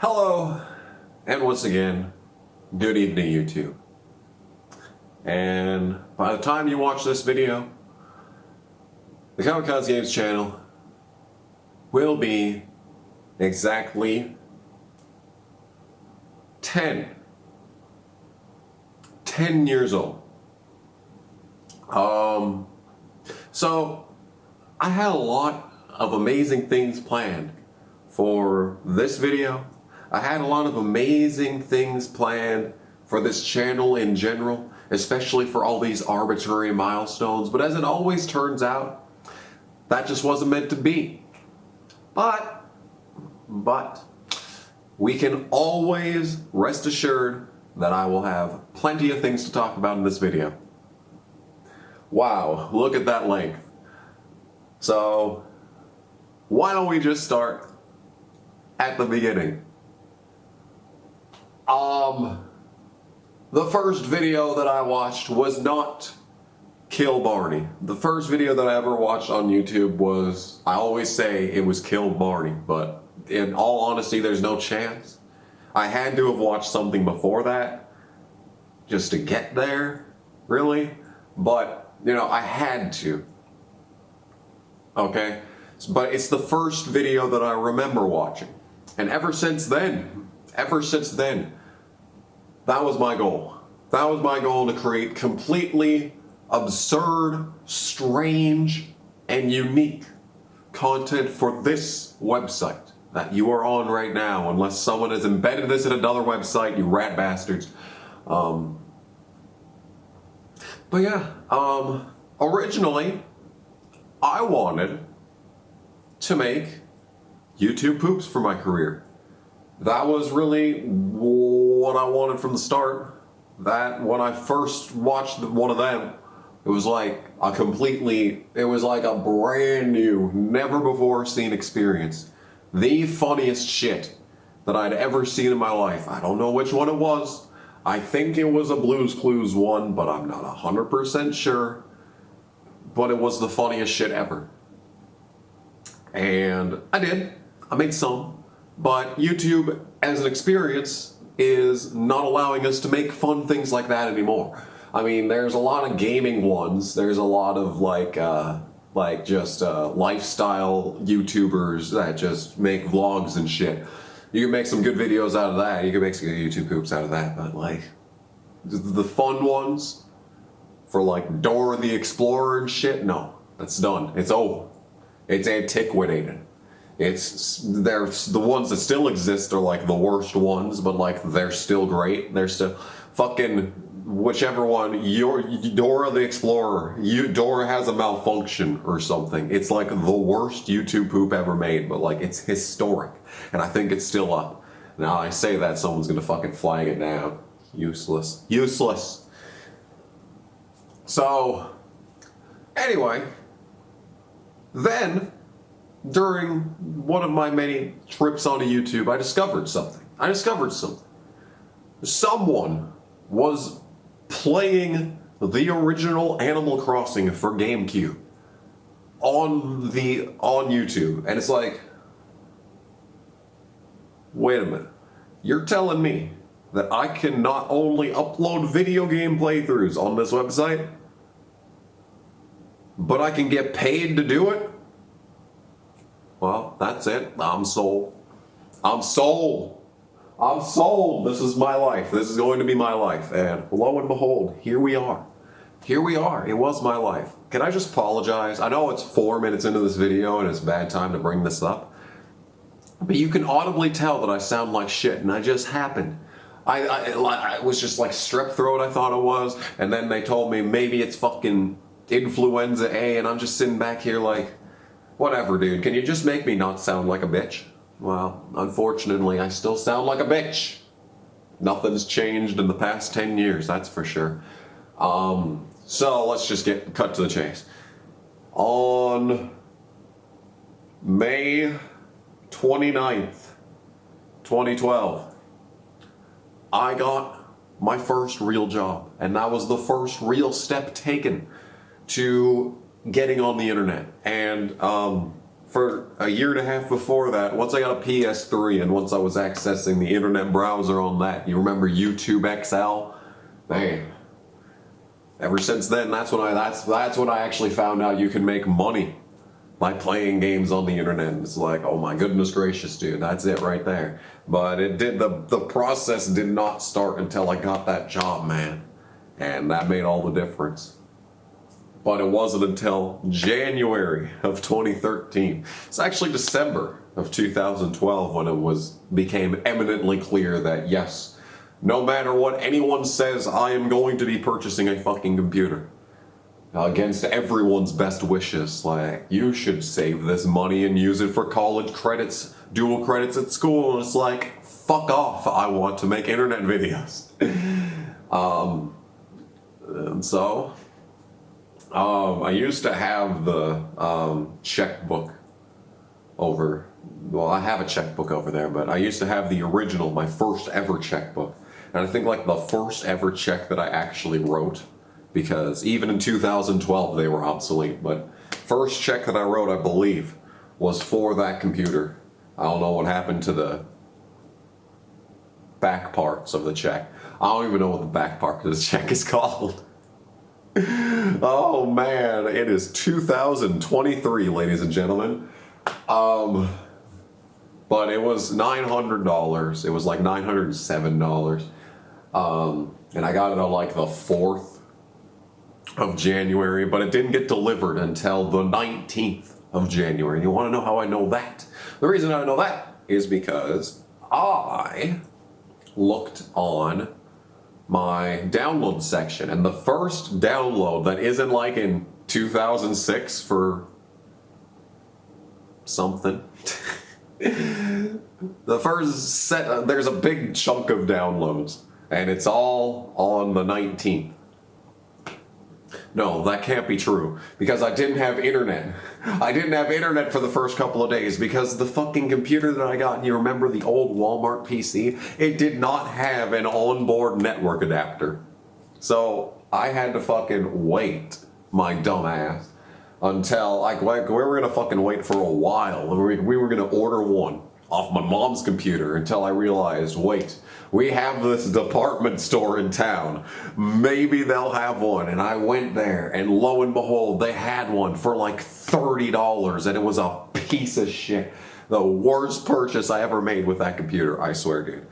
Hello, and once again, good evening YouTube. And by the time you watch this video, the Kamikaze Games channel will be exactly 10 years old. So I had a lot of amazing things planned for this video. I had a lot of amazing things planned for this channel in general, especially for all these arbitrary milestones, but as it always turns out, that just wasn't meant to be. But we can always rest assured that I will have plenty of things to talk about in this video. Wow, look at that length. So why don't we just start at the beginning? The first video that I watched was not Kill Barney. The first video that I ever watched on YouTube was, I always say it was Kill Barney, but in all honesty, there's no chance. I had to have watched something before that just to get there, really. But, you know, I had to. Okay? But it's the first video that I remember watching. And ever since then, that was my goal. That was my goal, to create completely absurd, strange, and unique content for this website that you are on right now, unless someone has embedded this in another website, you rat bastards. But yeah, originally, I wanted to make YouTube poops for my career. That was really what I wanted from the start. That when I first watched one of them, it was like a brand new, never before seen experience. The funniest shit that I'd ever seen in my life. I don't know which one it was. I think it was a Blue's Clues one, but I'm not 100% sure. But it was the funniest shit ever. And I made some. But YouTube, as an experience, is not allowing us to make fun things like that anymore. I mean, there's a lot of gaming ones. There's a lot of lifestyle YouTubers that just make vlogs and shit. You can make some good videos out of that. You can make some good YouTube poops out of that. But like, the fun ones for like Dora the Explorer and shit, no, that's done. It's over. It's antiquated. The ones that still exist are like the worst ones, but like they're still great. They're still fucking whichever one. Dora the Explorer. Dora has a malfunction or something. It's like the worst YouTube poop ever made, but like it's historic, and I think it's still up. Now I say that, someone's gonna fucking flag it down. Useless. So anyway, then, during one of my many trips onto YouTube, I discovered something. Someone was playing the original Animal Crossing for GameCube on YouTube. And it's like, wait a minute. You're telling me that I can not only upload video game playthroughs on this website, but I can get paid to do it? Well, that's it. I'm sold. This is my life. This is going to be my life. And lo and behold, here we are. It was my life. Can I just apologize? I know it's 4 minutes into this video and it's a bad time to bring this up. But you can audibly tell that I sound like shit, and I just happened. I was just like strep throat, I thought it was. And then they told me maybe it's fucking influenza A, and I'm just sitting back here like, whatever, dude. Can you just make me not sound like a bitch? Well, unfortunately, I still sound like a bitch. Nothing's changed in the past 10 years, that's for sure. So let's just cut to the chase. On May 29th, 2012, I got my first real job, and that was the first real step taken to getting on the internet. And for a year and a half before that, once I got a PS3 and once I was accessing the internet browser on that, you remember YouTube XL? Man. Ever since then, that's when I actually found out you can make money by playing games on the internet. It's like, oh my goodness gracious, dude, that's it right there. But the process did not start until I got that job, man. And that made all the difference. But it wasn't until January of 2013. It's actually December of 2012 when it became eminently clear that yes, no matter what anyone says, I am going to be purchasing a fucking computer. Against everyone's best wishes. Like, you should save this money and use it for college credits, dual credits at school. And it's like, fuck off, I want to make internet videos. And so, I used to have the checkbook over, well, I have a checkbook over there, but I used to have the original, my first ever checkbook. And I think like the first ever check that I actually wrote, because even in 2012 they were obsolete, but first check that I wrote, I believe, was for that computer. I don't know what happened to the back parts of the check. I don't even know what the back part of the check is called. Oh man, it is 2023, ladies and gentlemen. But it was $900. It was like $907. And I got it on like the 4th of January, but it didn't get delivered until the 19th of January. And you want to know how I know that? The reason I know that is because I looked on my download section, and the first download that isn't like in 2006 for something. The first set, there's a big chunk of downloads, and it's all on the 19th. No, that can't be true, because I didn't have internet. I didn't have internet for the first couple of days because the fucking computer that I got, and you remember the old Walmart PC? It did not have an onboard network adapter. So I had to fucking wait, my dumb ass, until, like we were gonna fucking wait for a while. We were gonna order one off my mom's computer until I realized, wait, we have this department store in town. Maybe they'll have one. And I went there, and lo and behold, they had one for like $30, and it was a piece of shit. The worst purchase I ever made with that computer, I swear, dude.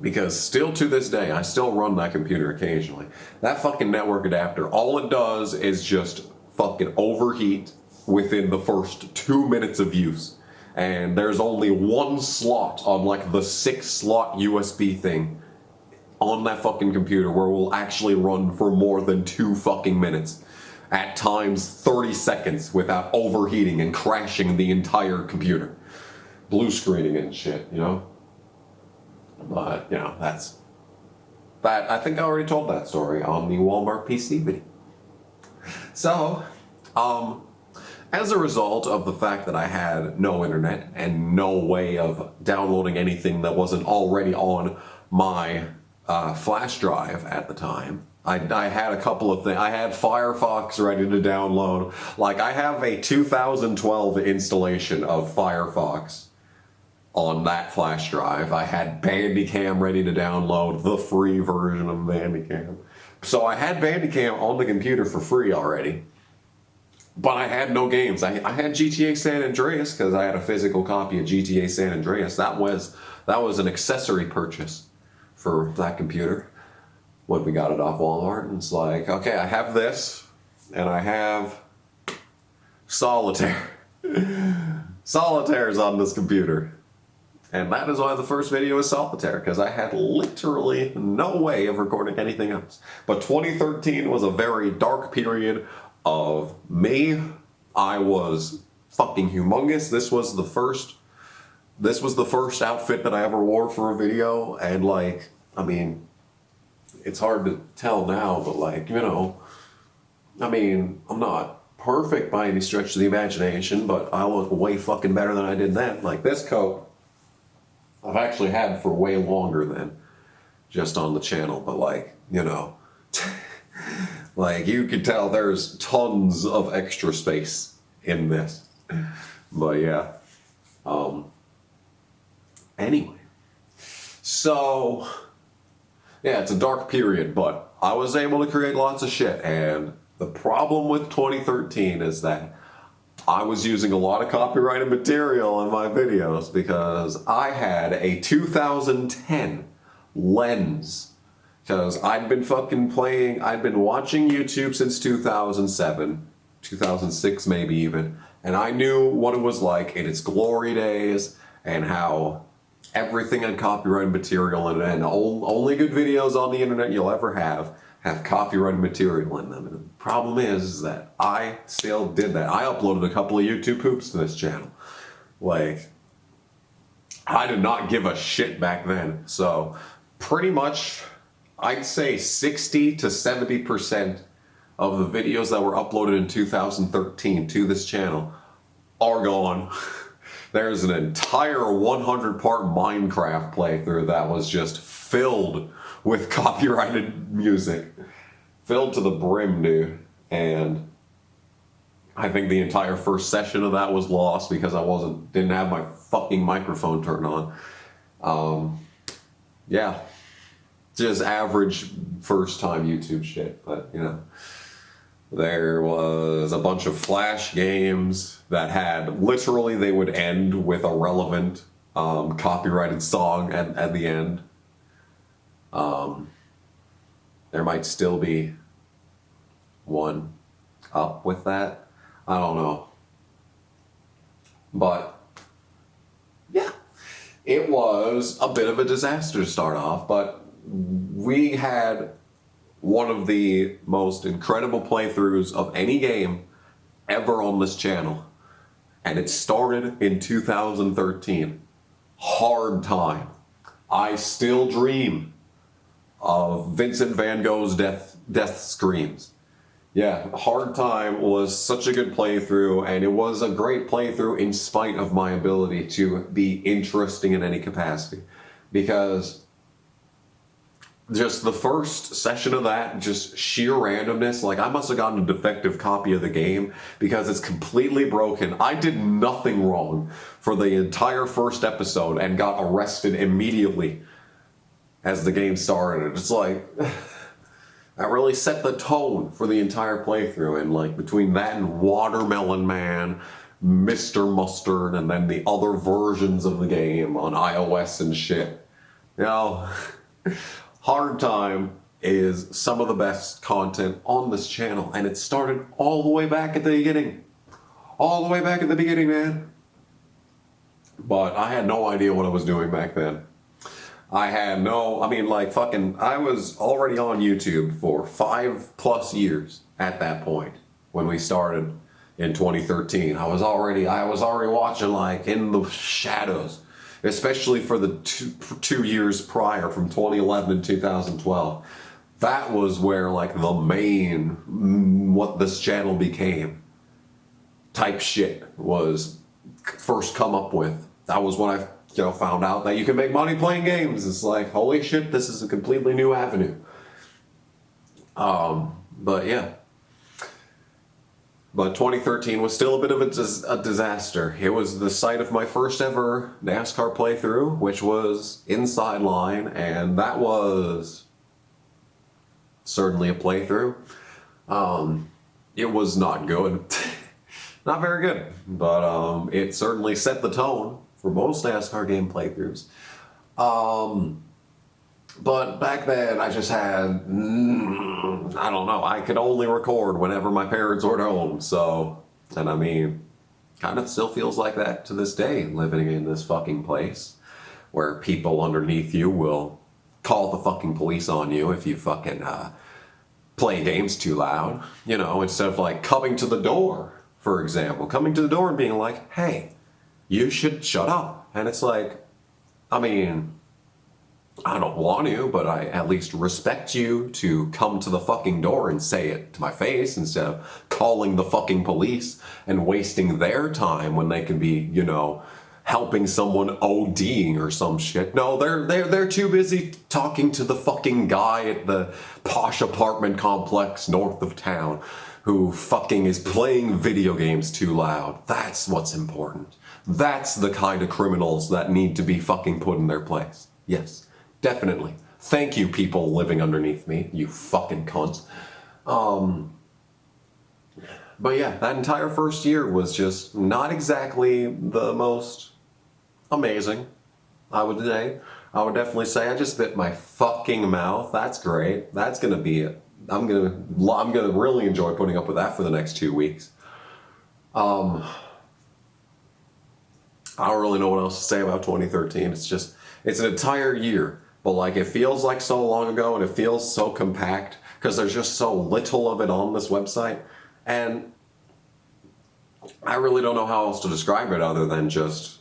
Because still to this day, I still run that computer occasionally. That fucking network adapter, all it does is just fucking overheat within the first 2 minutes of use. And there's only one slot on like the 6-slot USB thing on that fucking computer where it will actually run for more than 2 fucking minutes. At times 30 seconds without overheating and crashing the entire computer. Blue screening and shit, you know? But, you know, that I think I already told that story on the Walmart PC video. So, as a result of the fact that I had no internet and no way of downloading anything that wasn't already on my flash drive at the time, I had a couple of things. I had Firefox ready to download. Like, I have a 2012 installation of Firefox on that flash drive. I had Bandicam ready to download, the free version of Bandicam. So I had Bandicam on the computer for free already. But I had no games. I had GTA San Andreas because I had a physical copy of GTA San Andreas. That was an accessory purchase for that computer when we got it off Walmart. And it's like, okay, I have this, and I have Solitaire. Solitaire's on this computer. And that is why the first video is Solitaire, because I had literally no way of recording anything else. But 2013 was a very dark period of me. I was fucking humongous. This was the first outfit that I ever wore for a video, and like, I mean, it's hard to tell now, but like, you know, I mean, I'm not perfect by any stretch of the imagination, but I look way fucking better than I did then. Like, this coat I've actually had for way longer than just on the channel, but like, you know, like, you can tell there's tons of extra space in this. But yeah. Anyway. So, yeah, it's a dark period, but I was able to create lots of shit. And the problem with 2013 is that I was using a lot of copyrighted material in my videos because I had a 2010 lens. Because I'd been I'd been watching YouTube since 2007, 2006 maybe even, and I knew what it was like in its glory days and how everything had copyrighted material in it, and only good videos on the internet you'll ever have copyrighted material in them. And the problem is that I still did that. I uploaded a couple of YouTube poops to this channel. Like, I did not give a shit back then. So, pretty much, I'd say 60 to 70% of the videos that were uploaded in 2013 to this channel are gone. There's an entire 100-part Minecraft playthrough that was just filled with copyrighted music. Filled to the brim, dude. And I think the entire first session of that was lost because I didn't have my fucking microphone turned on. Yeah. Just average first time YouTube shit, but you know. There was a bunch of Flash games that had, literally they would end with a relevant copyrighted song at the end. There might still be one up with that. I don't know. But yeah, it was a bit of a disaster to start off, but we had one of the most incredible playthroughs of any game ever on this channel. And it started in 2013. Hard Time. I still dream of Vincent van Gogh's death screams. Yeah, Hard Time was such a good playthrough, and it was a great playthrough in spite of my ability to be interesting in any capacity. Because just the first session of that, just sheer randomness, like I must have gotten a defective copy of the game because it's completely broken. I did nothing wrong for the entire first episode and got arrested immediately as the game started. It's like, that really set the tone for the entire playthrough. And like between that and Watermelon Man, Mr. Mustard, and then the other versions of the game on iOS and shit, you know, Hard Time is some of the best content on this channel, and it started all the way back at the beginning. All the way back at the beginning, man. But I had no idea what I was doing back then. I was already on YouTube for 5+ years at that point when we started in 2013. I was already watching like In the Shadows. Especially for the two years prior, from 2011 to 2012. That was where like the main, what this channel became, type shit was first come up with. That was when I found out that you can make money playing games. It's like, holy shit, this is a completely new avenue. But yeah. But 2013 was still a bit of a disaster. It was the site of my first ever NASCAR playthrough, which was Inside Line, and that was certainly a playthrough. It was not good. Not very good, but it certainly set the tone for most NASCAR game playthroughs. But back then, I just had, I don't know, I could only record whenever my parents were at home, so, and I mean, kind of still feels like that to this day, living in this fucking place, where people underneath you will call the fucking police on you if you fucking play games too loud, you know, instead of like coming to the door, for example, coming to the door and being like, hey, you should shut up, and it's like, I mean, I don't want to, but I at least respect you to come to the fucking door and say it to my face instead of calling the fucking police and wasting their time when they can be, you know, helping someone ODing or some shit. No, they're too busy talking to the fucking guy at the posh apartment complex north of town who fucking is playing video games too loud. That's what's important. That's the kind of criminals that need to be fucking put in their place. Yes, definitely. Thank you, people living underneath me, you fucking cunts. But yeah, that entire first year was just not exactly the most amazing, I would say. I would definitely say I just bit my fucking mouth. That's great. That's gonna be it. I'm gonna really enjoy putting up with that for the next 2 weeks. I don't really know what else to say about 2013. It's an entire year, but like it feels like so long ago and it feels so compact because there's just so little of it on this website. And I really don't know how else to describe it other than just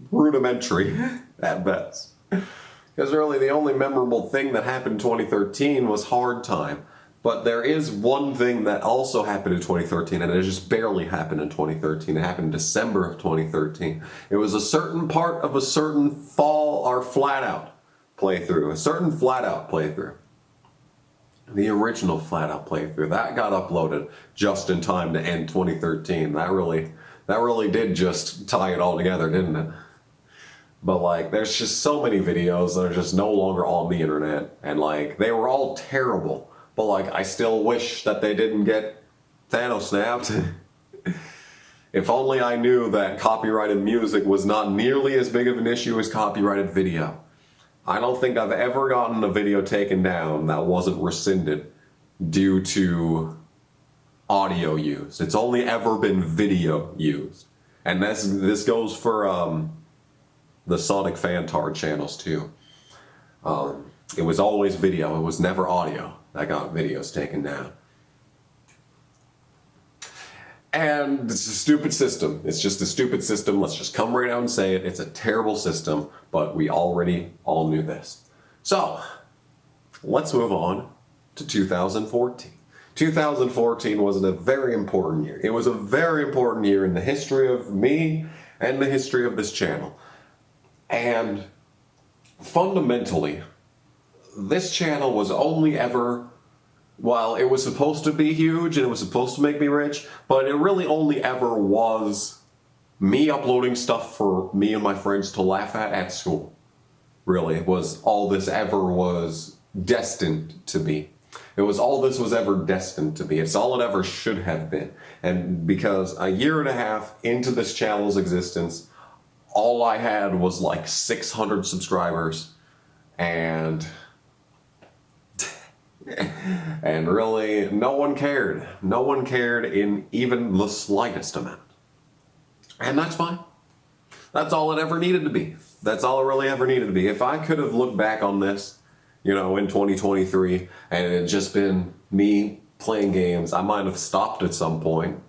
rudimentary at best. Because really the only memorable thing that happened in 2013 was hard time. But there is one thing that also happened in 2013, and it just barely happened in 2013. It happened in December of 2013. It was a certain part of a certain fall or flat out playthrough. A certain flat out playthrough. The original flat out playthrough. That got uploaded just in time to end 2013. That really did just tie it all together, didn't it? But like, there's just so many videos that are just no longer on the internet. And like, they were all terrible. But like, I still wish that they didn't get Thanos snapped. If only I knew that copyrighted music was not nearly as big of an issue as copyrighted video. I don't think I've ever gotten a video taken down that wasn't rescinded due to audio use. It's only ever been video used. And this goes for the Sonic Fantard channels too. It was always video, it was never audio that got videos taken down. And it's a stupid system. It's just a stupid system. Let's just come right out and say it. It's a terrible system, but we already all knew this. So, let's move on to 2014. 2014 was a very important year. It was a very important year in the history of me and the history of this channel. And fundamentally, this channel was only ever, while it was supposed to be huge and it was supposed to make me rich, but it really only ever was me uploading stuff for me and my friends to laugh at school. Really, it was all this ever was destined to be. It was all this was ever destined to be. It's all it ever should have been. And because a year and a half into this channel's existence, all I had was like 600 subscribers and really no one cared. No one cared in even the slightest amount. And that's fine. That's all it ever needed to be. That's all it really ever needed to be. If I could have looked back on this, you know, in 2023 and it had just been me playing games, I might have stopped at some point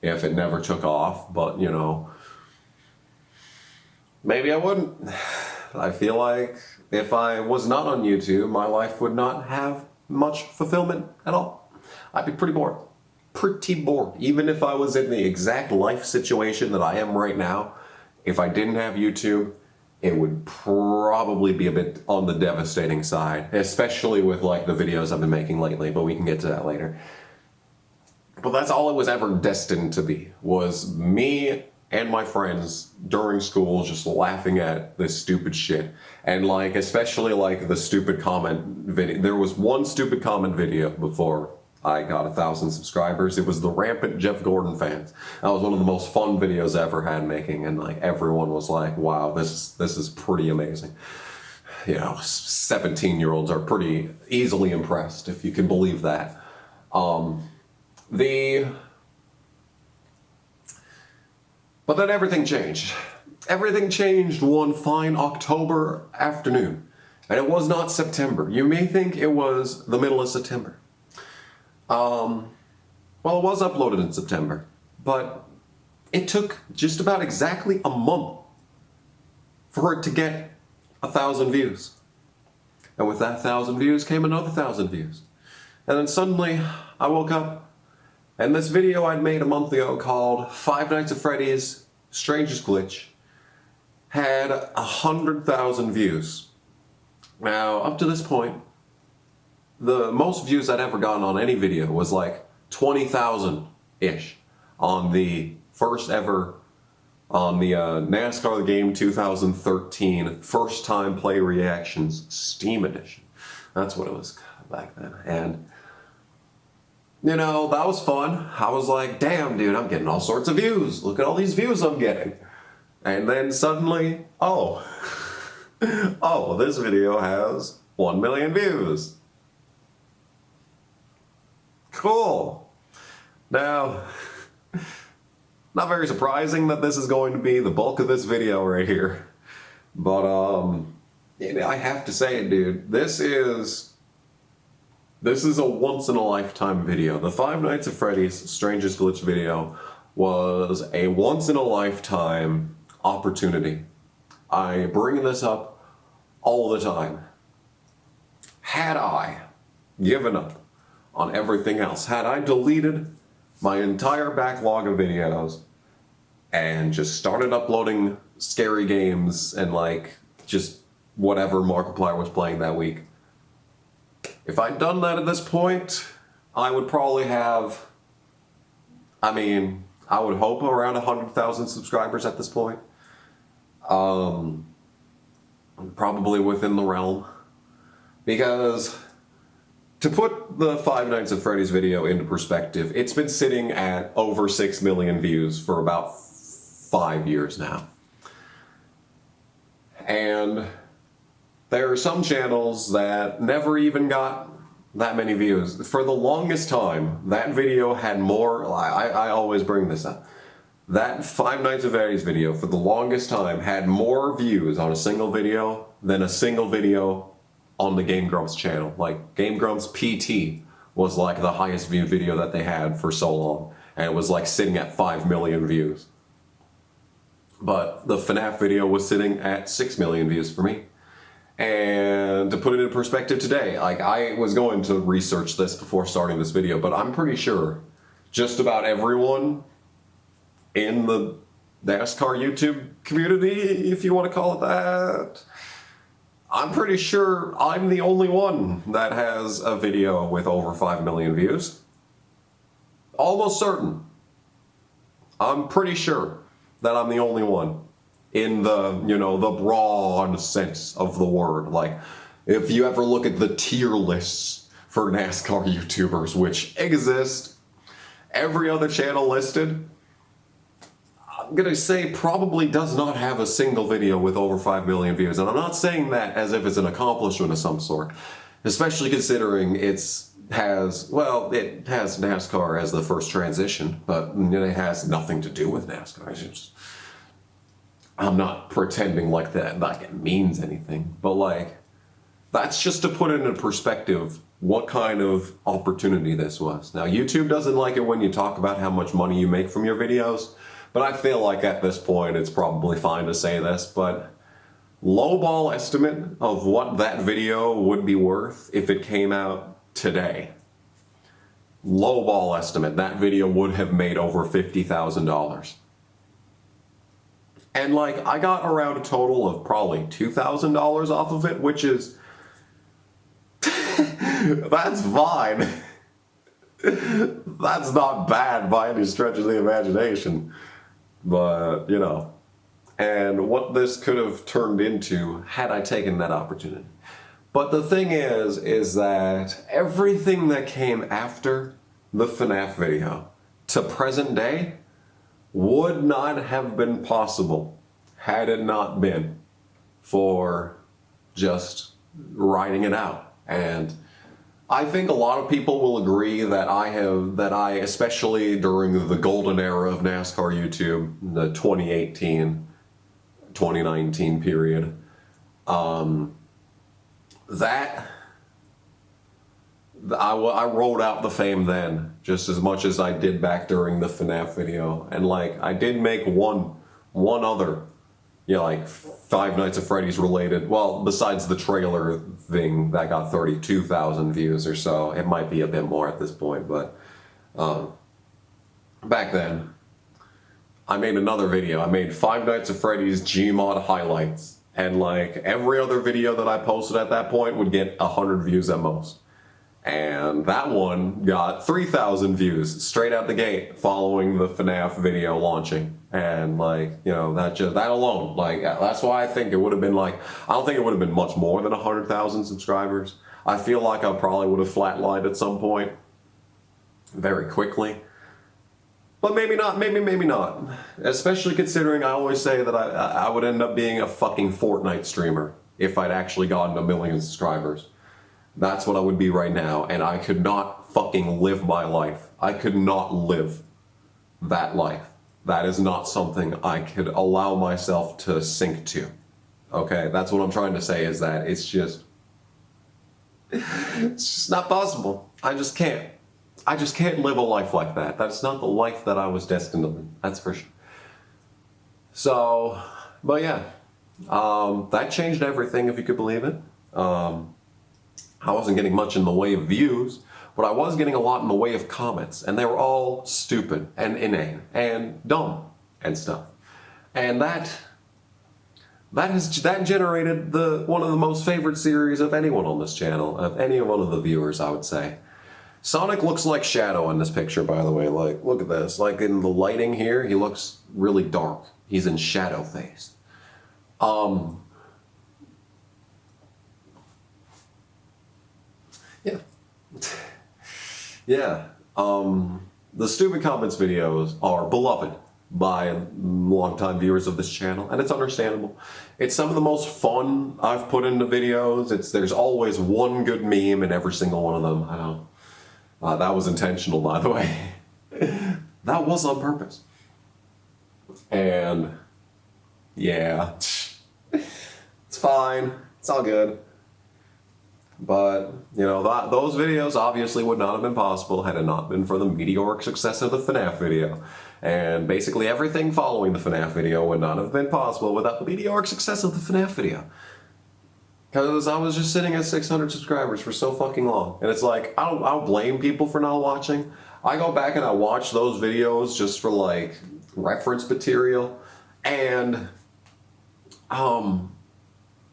if it never took off, but you know, maybe I wouldn't. I feel like if I was not on YouTube, my life would not have much fulfillment at all. I'd be pretty bored. Pretty bored. Even if I was in the exact life situation that I am right now, if I didn't have YouTube, it would probably be a bit on the devastating side, especially with like the videos I've been making lately, but we can get to that later. But that's all it was ever destined to be, was me and my friends during school just laughing at this stupid shit. And like, especially like the stupid comment video. There was one stupid comment video before I got 1,000 subscribers. It was the rampant Jeff Gordon fans. That was one of the most fun videos I ever had making, and like everyone was like, wow, this is pretty amazing. You know, 17-year-olds are pretty easily impressed, if you can believe that. But then everything changed. Everything changed one fine October afternoon. And it was not September. You may think it was the middle of September. Well, it was uploaded in September, but it took just about exactly a month for it to get 1,000 views. And with that 1,000 views came another 1,000 views. And then suddenly I woke up and this video I'd made a month ago called Five Nights at Freddy's Strangest Glitch had 100,000 views. Now, up to this point, the most views I'd ever gotten on any video was like 20,000-ish on the first ever, on the NASCAR Game 2013 First Time Play Reactions Steam Edition. That's what it was back then. And, you know, that was fun. I was like, damn, dude, I'm getting all sorts of views. Look at all these views I'm getting. And then suddenly, oh, this video has 1 million views. Cool. Now, not very surprising that this is going to be the bulk of this video right here. But, I have to say it, dude. This is a once-in-a-lifetime video. The Five Nights at Freddy's Strangest Glitch video was a once-in-a-lifetime opportunity. I bring this up all the time. Had I given up on everything else, had I deleted my entire backlog of videos and just started uploading scary games and like just whatever Markiplier was playing that week, if I'd done that at this point, I would probably have, I would hope around 100,000 subscribers at this point. Probably within the realm. Because to put the Five Nights at Freddy's video into perspective, it's been sitting at over 6 million views for about 5 years now. And there are some channels that never even got that many views. For the longest time, that video had more, I always bring this up, that Five Nights at Freddy's video for the longest time had more views on a single video than a single video on the Game Grumps channel. Like, Game Grumps PT was like the highest viewed video that they had for so long, and it was like sitting at 5 million views. But the FNAF video was sitting at 6 million views for me. And to put it in perspective today, like, I was going to research this before starting this video, but I'm pretty sure just about everyone in the NASCAR YouTube community, if you want to call it that, I'm pretty sure I'm the only one that has a video with over 5 million views. Almost certain. I'm pretty sure that I'm the only one in the, you know, the broad sense of the word. Like, if you ever look at the tier lists for NASCAR YouTubers, which exist, every other channel listed, I'm gonna say probably does not have a single video with over 5 million views. And I'm not saying that as if it's an accomplishment of some sort, especially considering it has NASCAR as the first transition, but it has nothing to do with NASCAR. I'm not pretending like that, like it means anything, but like, that's just to put it in perspective what kind of opportunity this was. Now, YouTube doesn't like it when you talk about how much money you make from your videos, but I feel like at this point it's probably fine to say this, but lowball estimate of what that video would be worth if it came out today. Lowball estimate, that video would have made over $50,000. And like, I got around a total of probably $2,000 off of it, which is, that's fine. That's not bad by any stretch of the imagination. But, you know, and what this could have turned into had I taken that opportunity. But the thing is that everything that came after the FNAF video to present day would not have been possible had it not been for just writing it out. And I think a lot of people will agree that I, especially during the golden era of NASCAR YouTube, the 2018, 2019 period, I rolled out the fame then, just as much as I did back during the FNAF video. And like, I did make one other, you know, like Five Nights at Freddy's related, well, besides the trailer thing that got 32,000 views or so. It might be a bit more at this point, but back then, I made another video. I made Five Nights at Freddy's Gmod highlights, and like every other video that I posted at that point would get 100 views at most. And that one got 3,000 views straight out the gate following the FNAF video launching. And like, you know, that alone, like, that's why I think it would have been like, I don't think it would have been much more than 100,000 subscribers. I feel like I probably would have flatlined at some point very quickly. But maybe not, maybe not. Especially considering I always say that I would end up being a fucking Fortnite streamer if I'd actually gotten 1 million subscribers. That's what I would be right now, and I could not fucking live my life. I could not live that life. That is not something I could allow myself to sink to. Okay, that's what I'm trying to say, is that it's just not possible. I just can't. I just can't live a life like that. That's not the life that I was destined to live. That's for sure. So, but yeah, that changed everything, if you could believe it. I wasn't getting much in the way of views, but I was getting a lot in the way of comments, and they were all stupid and inane and dumb and stuff. And that generated one of the most favorite series of anyone on this channel, of any one of the viewers, I would say. Sonic looks like Shadow in this picture, by the way. Like, look at this. Like, in the lighting here, he looks really dark. He's in shadow phase. Yeah. Yeah. The stupid comments videos are beloved by longtime viewers of this channel, and it's understandable. It's some of the most fun I've put into videos. There's always one good meme in every single one of them. I know. That was intentional, by the way. That was on purpose. And yeah, it's fine. It's all good. But, you know, those videos obviously would not have been possible had it not been for the meteoric success of the FNAF video. And basically everything following the FNAF video would not have been possible without the meteoric success of the FNAF video. Because I was just sitting at 600 subscribers for so fucking long. And it's like, I don't blame people for not watching. I go back and I watch those videos just for like reference material. And,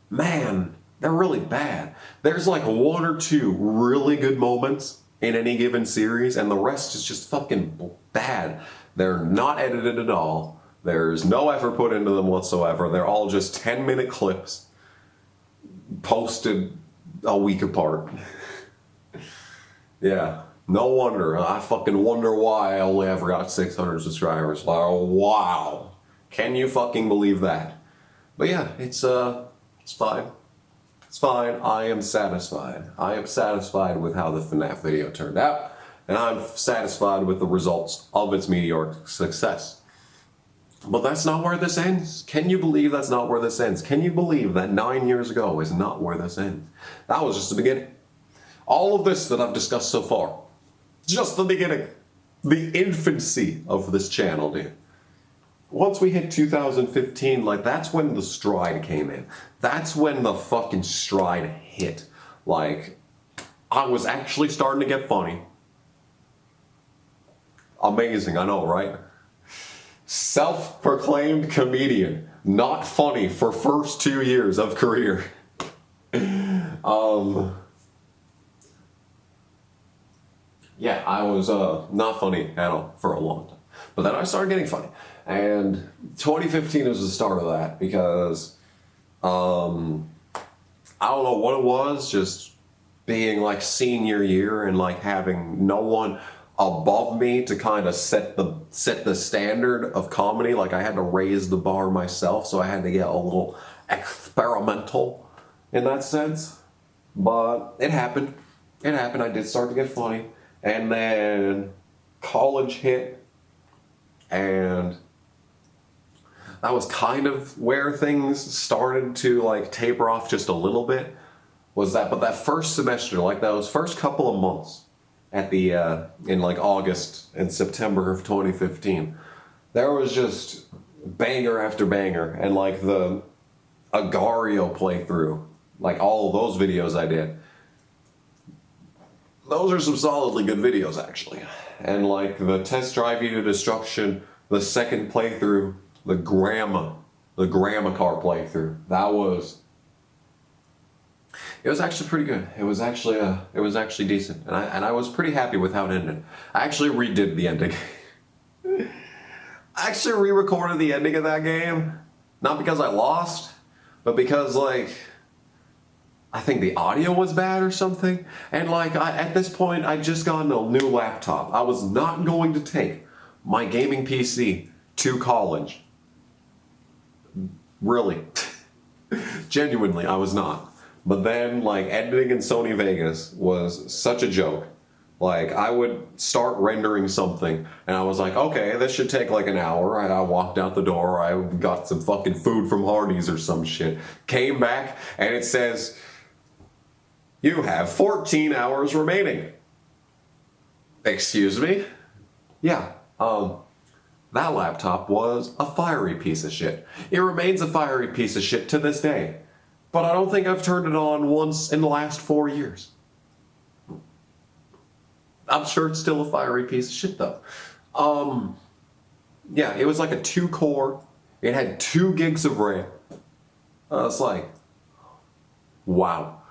man, they're really bad. There's like 1 or 2 really good moments in any given series, and the rest is just fucking bad. They're not edited at all. There's no effort put into them whatsoever. They're all just 10-minute clips posted a week apart. Yeah, no wonder. I fucking wonder why I only ever got 600 subscribers. Oh, wow. Can you fucking believe that? But yeah, it's fine. It's fine. I am satisfied. I am satisfied with how the FNAF video turned out, and I'm satisfied with the results of its meteoric success. But that's not where this ends. Can you believe that's not where this ends? Can you believe that 9 years ago is not where this ends? That was just the beginning. All of this that I've discussed so far, just the beginning. The infancy of this channel, dude. Once we hit 2015, like, that's when the stride came in. That's when the fucking stride hit. Like, I was actually starting to get funny. Amazing, I know, right? Self-proclaimed comedian. Not funny for first 2 years of career. Yeah, I was not funny at all for a long time. But then I started getting funny. And 2015 was the start of that, because I don't know what it was, just being like senior year and like having no one above me to kind of set the standard of comedy. Like, I had to raise the bar myself, so I had to get a little experimental in that sense. But it happened. It happened. I did start to get funny. And then college hit, and that was kind of where things started to like taper off just a little bit. But that first semester, like those first couple of months at the in like August and September of 2015, there was just banger after banger, and like the Agario playthrough, like all of those videos I did, those are some solidly good videos actually. And like the Test Drive You to Destruction, the second playthrough, the grandma car playthrough, that was, It was actually pretty good. It was actually decent, and I was pretty happy with how it ended. I actually redid the ending. I actually re-recorded the ending of that game, not because I lost, but because like I think the audio was bad or something. And like at this point, I'd just gotten a new laptop. I was not going to take my gaming PC to college. Really. Genuinely, I was not. But then, like, editing in Sony Vegas was such a joke. Like, I would start rendering something, and I was like, okay, this should take like an hour. I walked out the door, I got some fucking food from Hardee's or some shit. Came back, and it says, you have 14 hours remaining. Excuse me? Yeah, that laptop was a fiery piece of shit. It remains a fiery piece of shit to this day. But I don't think I've turned it on once in the last 4 years. I'm sure it's still a fiery piece of shit though. Yeah, it was like a 2-core. It had 2 gigs of RAM. I was like, wow.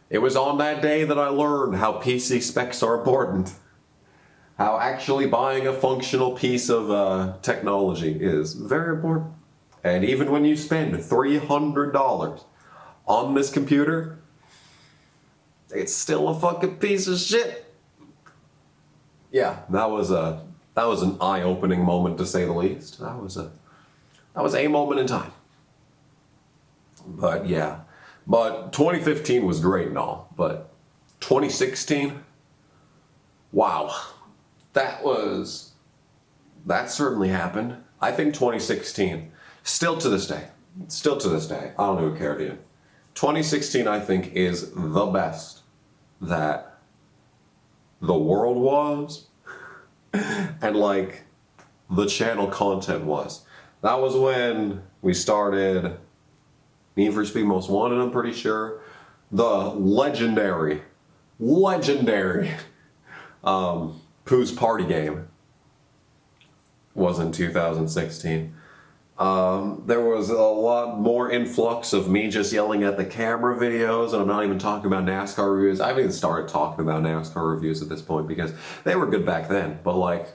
It was on that day that I learned how PC specs are important. How actually buying a functional piece of technology is very important. And even when you spend $300 on this computer, it's still a fucking piece of shit. Yeah, that was an eye-opening moment to say the least. That was a moment in time. But yeah, but 2015 was great and all, but 2016, wow. That certainly happened. I think 2016, still to this day, I don't even care, dude. 2016, I think, is the best that the world was, and like, the channel content was. That was when we started Need for Speed Most Wanted, I'm pretty sure. The legendary, Pooh's Party Game was in 2016. There was a lot more influx of me just yelling at the camera videos, and I'm not even talking about NASCAR reviews. I haven't even started talking about NASCAR reviews at this point because they were good back then, but like,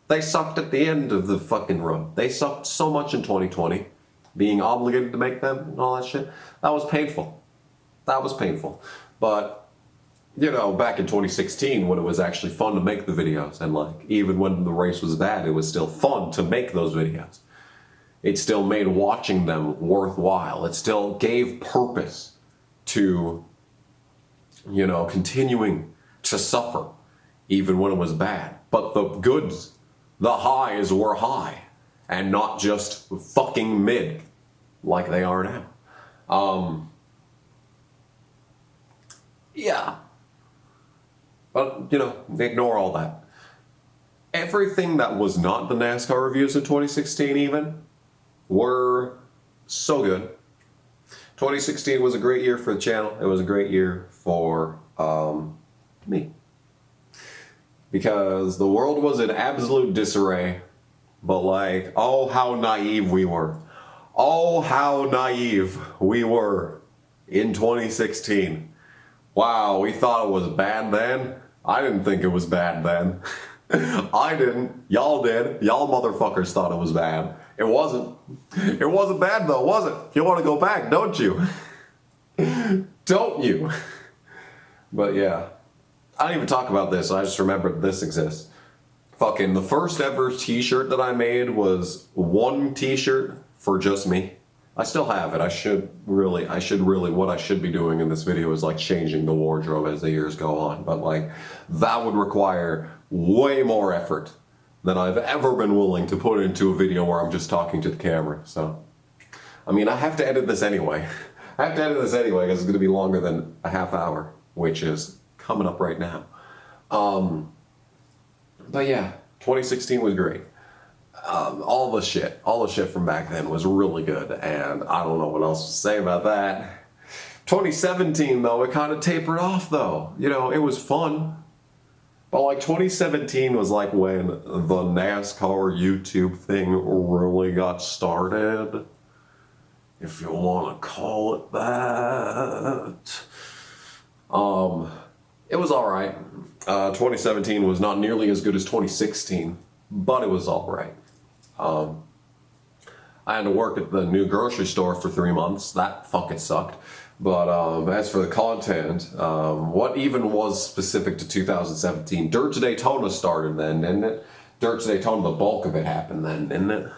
they sucked at the end of the fucking run. They sucked so much in 2020, being obligated to make them and all that shit. That was painful. That was painful. But you know, back in 2016 when it was actually fun to make the videos, and like, even when the race was bad, it was still fun to make those videos. It still made watching them worthwhile. It still gave purpose to, you know, continuing to suffer even when it was bad. But the goods, the highs were high and not just fucking mid like they are now. Yeah. But, you know, ignore all that. Everything that was not the NASCAR reviews in 2016 even were so good. 2016 was a great year for the channel. It was a great year for me. Because the world was in absolute disarray. But like, oh how naive we were. Oh how naive we were in 2016. Wow, we thought it was bad then. I didn't think it was bad then. I didn't. Y'all did. Y'all motherfuckers thought it was bad. It wasn't. It wasn't bad though, was it? You want to go back, don't you? Don't you? But yeah. I don't even talk about this. I just remembered this exists. Fucking the first ever t-shirt that I made was one t-shirt for just me. I still have it. I should really, what I should be doing in this video is like changing the wardrobe as the years go on. But like, that would require way more effort than I've ever been willing to put into a video where I'm just talking to the camera. So, I mean, I have to edit this anyway. I have to edit this anyway because it's going to be longer than a half hour, which is coming up right now. But yeah, 2016 was great. All the shit from back then was really good, and I don't know what else to say about that. 2017 though, it kind of tapered off though. You know, it was fun. But like 2017 was like when the NASCAR YouTube thing really got started. if you want to call it that. It was alright. 2017 was not nearly as good as 2016, but it was alright. I had to work at the new grocery store for 3 months. That fucking sucked. But as for the content, what even was specific to 2017? Dirt to Daytona started then, didn't it? Dirt to Daytona, the bulk of it happened then, didn't it?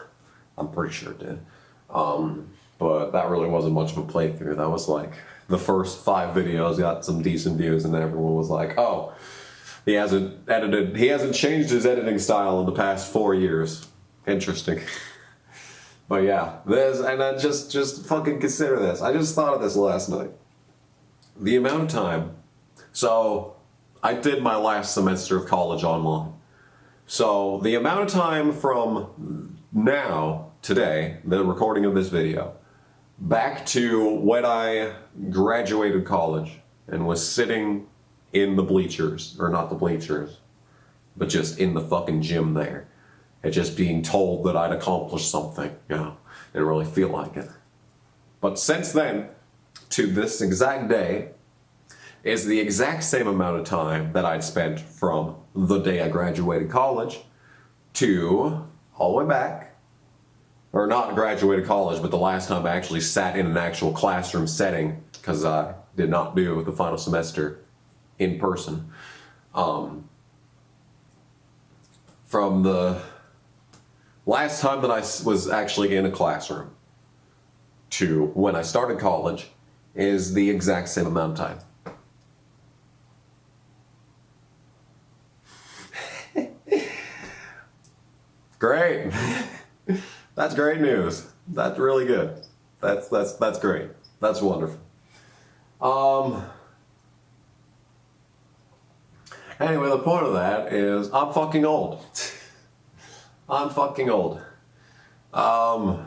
I'm pretty sure it did. But that really wasn't much of a playthrough. That was like the first 5 videos got some decent views, and then everyone was like, oh, he hasn't changed his editing style in the past 4 years. Interesting. But yeah, and I just fucking consider this. I just thought of this last night. The amount of time. So, I did my last semester of college online. So, the amount of time from now, today, the recording of this video, back to when I graduated college and was sitting in the bleachers, or not the bleachers, but just in the fucking gym there, and just being told that I'd accomplished something, you know, didn't really feel like it. But since then, to this exact day, is the exact same amount of time that I'd spent from the day I graduated college to all the way back, or not graduated college, but the last time I actually sat in an actual classroom setting, because I did not do the final semester in person. From the last time that I was actually in a classroom to when I started college is the exact same amount of time. Great. That's great news. That's really good. That's great. That's wonderful. Anyway, the point of that is I'm fucking old. I'm fucking old. But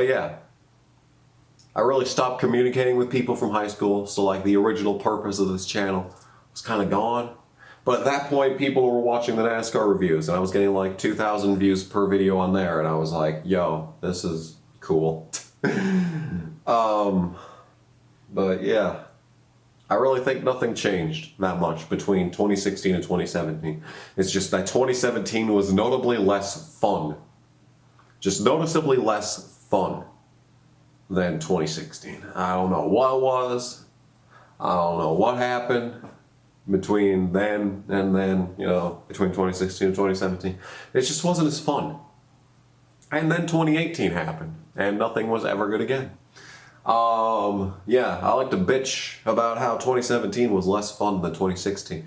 yeah. I really stopped communicating with people from high school, so like the original purpose of this channel was kind of gone. But at that point, people were watching the NASCAR reviews, and I was getting like 2,000 views per video on there, and I was like, yo, this is cool. But yeah. I really think nothing changed that much between 2016 and 2017. It's just that 2017 was notably less fun. Just noticeably less fun than 2016. I don't know what it was. I don't know what happened between then and then, you know, between 2016 and 2017. It just wasn't as fun. And then 2018 happened, and nothing was ever good again. Yeah, I like to bitch about how 2017 was less fun than 2016.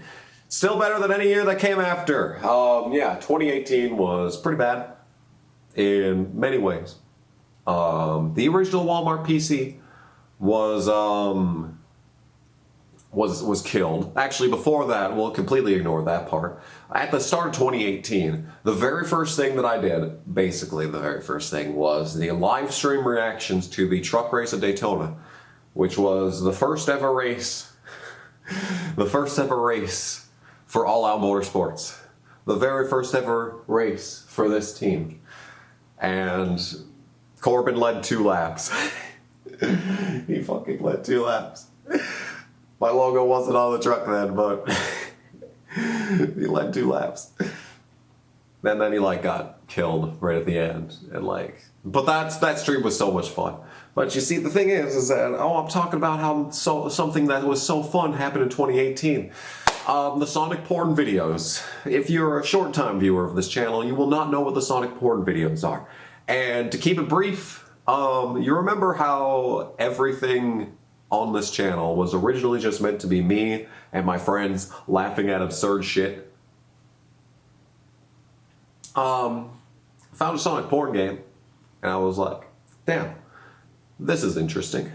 Still better than any year that came after. Yeah, 2018 was pretty bad in many ways. The original Walmart PC was killed. Actually, before that, we'll completely ignore that part. At the start of 2018, the very first thing that I did, basically the very first thing, was the live stream reactions to the truck race at Daytona, which was the first ever race, the first ever race for All Out Motorsports. The very first ever race for this team. And Corbin led 2 laps. He fucking led 2 laps. My logo wasn't on the truck then, but he led 2 laps. And then he like got killed right at the end. And like, but that stream was so much fun. But you see, the thing is that, oh, I'm talking about how something that was so fun happened in 2018. The Sonic porn videos. If you're a short-time viewer of this channel, you will not know what the Sonic porn videos are. And to keep it brief, you remember how everything on this channel was originally just meant to be me and my friends laughing at absurd shit? Found a Sonic porn game, and I was like, damn, this is interesting.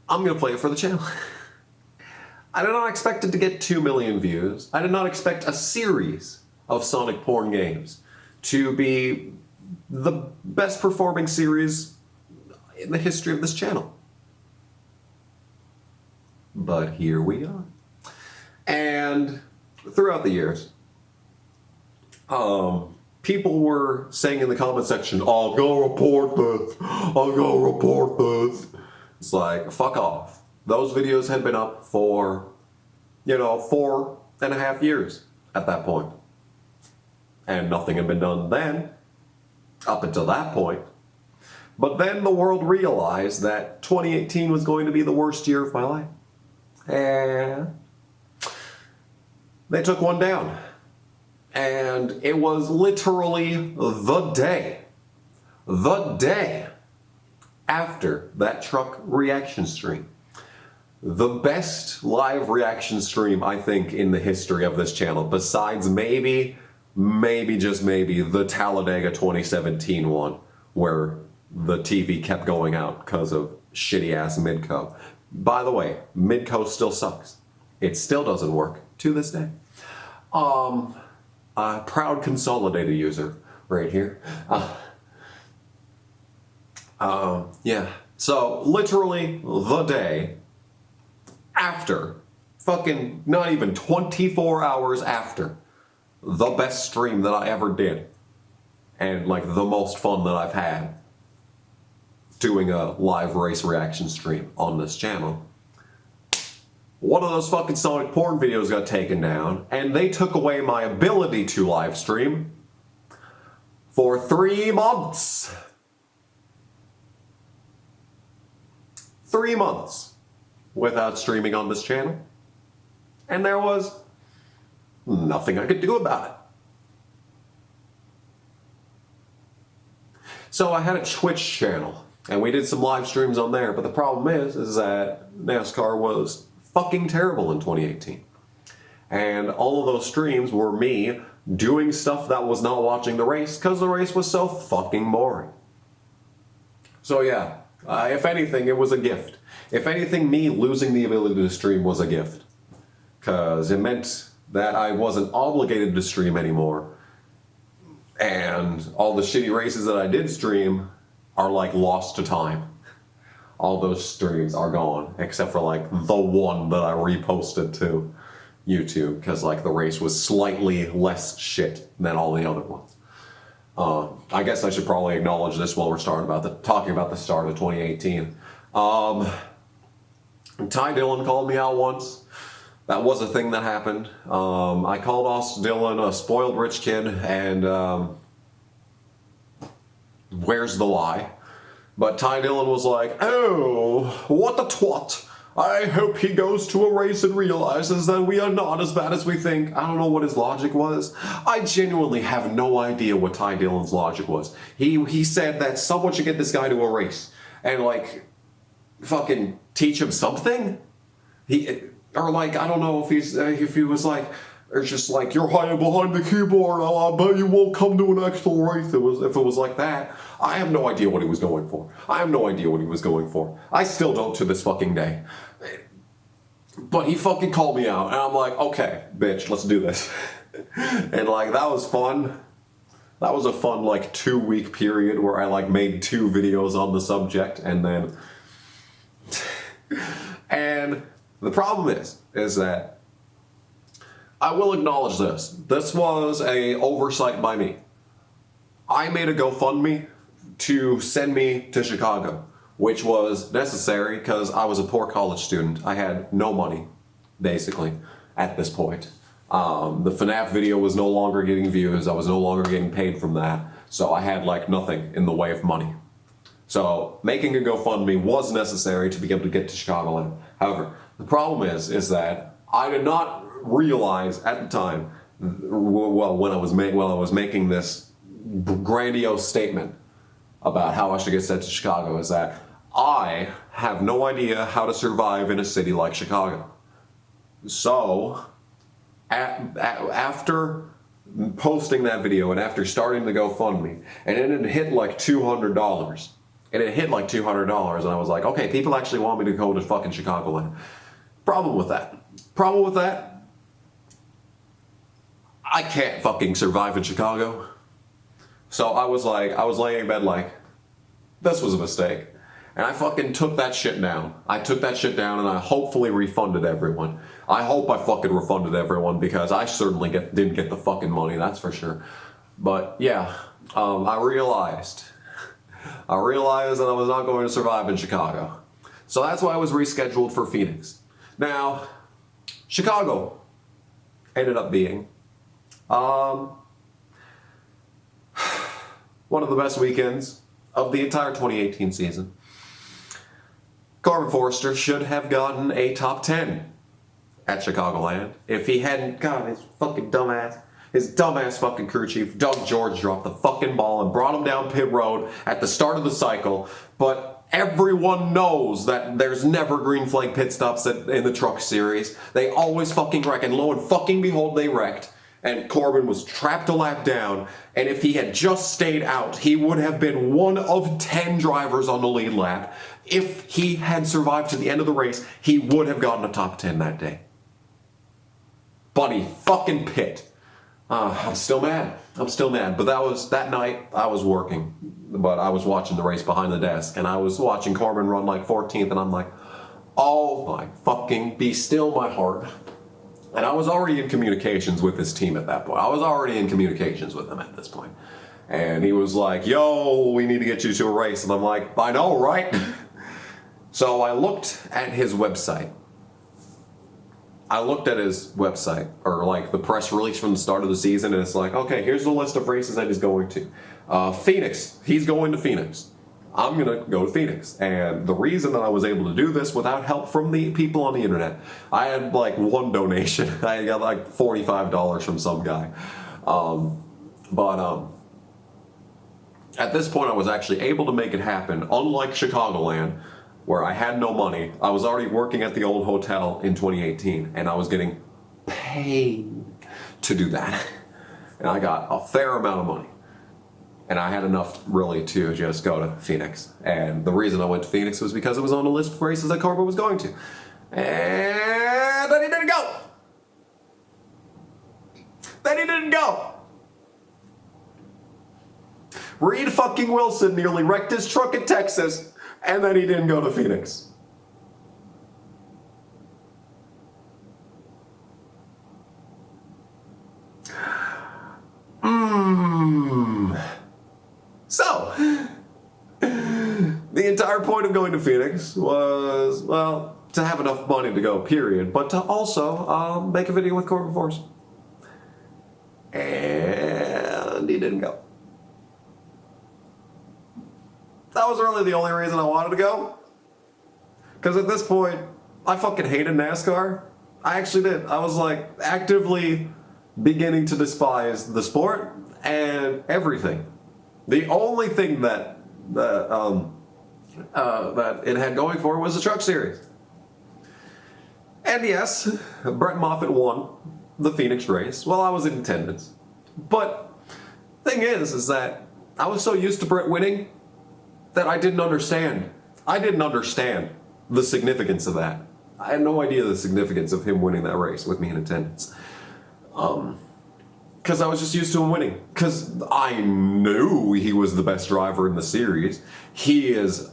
I'm gonna play it for the channel. I did not expect it to get 2 million views. I did not expect a series of Sonic porn games to be the best performing series in the history of this channel. But here we are. And throughout the years, people were saying in the comment section, "I'll go report this. I'll go report this." It's like, fuck off. Those videos had been up for, 4.5 years at that point. And nothing had been done then, up until that point. But then the world realized that 2018 was going to be the worst year of my life. And they took one down. And it was literally the day after that truck reaction stream. The best live reaction stream, I think, in the history of this channel, besides maybe just maybe, the Talladega 2017 one, where the TV kept going out because of shitty-ass Midco. By the way, Midco still sucks. It still doesn't work to this day. A proud consolidated user right here. Yeah. So, literally the day after, fucking not even 24 hours after, the best stream that I ever did, and like the most fun that I've had doing a live race reaction stream on this channel, one of those fucking Sonic porn videos got taken down, and they took away my ability to live stream for 3 months. 3 months without streaming on this channel, and there was nothing I could do about it. So I had a Twitch channel, and we did some live streams on there, but the problem is that NASCAR was fucking terrible in 2018. And all of those streams were me doing stuff that was not watching the race, because the race was so fucking boring. So yeah, if anything, it was a gift. If anything, me losing the ability to stream was a gift, because it meant that I wasn't obligated to stream anymore, and all the shitty races that I did stream are like lost to time. All those streams are gone, except for like the one that I reposted to YouTube, because like the race was slightly less shit than all the other ones. I guess I should probably acknowledge this while we're talking about the start of 2018. Ty Dillon called me out once. That was a thing that happened. I called Austin Dillon a spoiled rich kid, and where's the lie? But Ty Dillon was like, "Oh, what a twat. I hope he goes to a race and realizes that we are not as bad as we think." I don't know what his logic was. I genuinely have no idea what Ty Dillon's logic was. He said that someone should get this guy to a race and like fucking teach him something. Or like, I don't know if he was like, or just like, "You're hiding behind the keyboard, I bet you won't come to an actual race." If it was like that, I have no idea what he was going for. I have no idea what he was going for. I still don't to this fucking day. But he fucking called me out, and I'm like, "Okay, bitch, let's do this." And like, that was fun. That was a fun like 2-week period where I like made 2 videos on the subject, and then and the problem is that I will acknowledge this. This was a oversight by me. I made a GoFundMe to send me to Chicago, which was necessary because I was a poor college student. I had no money, basically, at this point. The FNAF video was no longer getting views. I was no longer getting paid from that. So I had like nothing in the way of money. So making a GoFundMe was necessary to be able to get to Chicagoland. However, the problem is that I did not realize at the time, well, when I was making this grandiose statement about how I should get sent to Chicago, is that I have no idea how to survive in a city like Chicago. So, after posting that video and after starting the GoFundMe, and it had hit like $200, and I was like, okay, people actually want me to go to fucking Chicagoland. Problem with that, I can't fucking survive in Chicago. So I was laying in bed like, this was a mistake. And I fucking took that shit down. I took that shit down and I hopefully refunded everyone. I hope I fucking refunded everyone because I certainly didn't get the fucking money, that's for sure. But yeah, I realized that I was not going to survive in Chicago. So that's why I was rescheduled for Phoenix. Now, Chicago ended up being one of the best weekends of the entire 2018 season. Corbin Forrester should have gotten a top 10 at Chicagoland if he hadn't, God, his dumbass fucking crew chief, Doug George, dropped the fucking ball and brought him down pit road at the start of the cycle. But everyone knows that there's never green flag pit stops in the truck series. They always fucking wreck, and lo and fucking behold, they wrecked. And Corbin was trapped a lap down, and if he had just stayed out, he would have been one of 10 drivers on the lead lap. If he had survived to the end of the race, he would have gotten a top 10 that day. But he fucking pit. I'm still mad. But that night, I was working. But I was watching the race behind the desk, and I was watching Corbin run like 14th, and I'm like, oh my fucking, be still my heart. And I was already in communications with this team at that point. I was already in communications with them at this point. And he was like, yo, we need to get you to a race. And I'm like, I know, right? So I looked at his website. Or like the press release from the start of the season, and it's like, okay, here's the list of races that he's going to. Phoenix, he's going to Phoenix. I'm gonna go to Phoenix. And the reason that I was able to do this without help from the people on the internet, I had like one donation. I got like $45 from some guy. At this point I was actually able to make it happen, unlike Chicagoland, where I had no money. I was already working at the old hotel in 2018, and I was getting paid to do that. And I got a fair amount of money. And I had enough, really, to just go to Phoenix. And the reason I went to Phoenix was because it was on the list of races that Corbin was going to. And then he didn't go. Reed fucking Wilson nearly wrecked his truck in Texas, and then he didn't go to Phoenix. So, the entire point of going to Phoenix was, well, to have enough money to go, period, but to also make a video with Corbin Forrester. And he didn't go. That was really the only reason I wanted to go. Because at this point, I fucking hated NASCAR. I actually did. I was like actively beginning to despise the sport and everything. The only thing that it had going for it was the truck series. And yes, Brett Moffitt won the Phoenix race while I was in attendance. But thing is that I was so used to Brett winning that I didn't understand. I didn't understand the significance of that. I had no idea the significance of him winning that race with me in attendance. Because I was just used to him winning. Because I knew he was the best driver in the series. He is,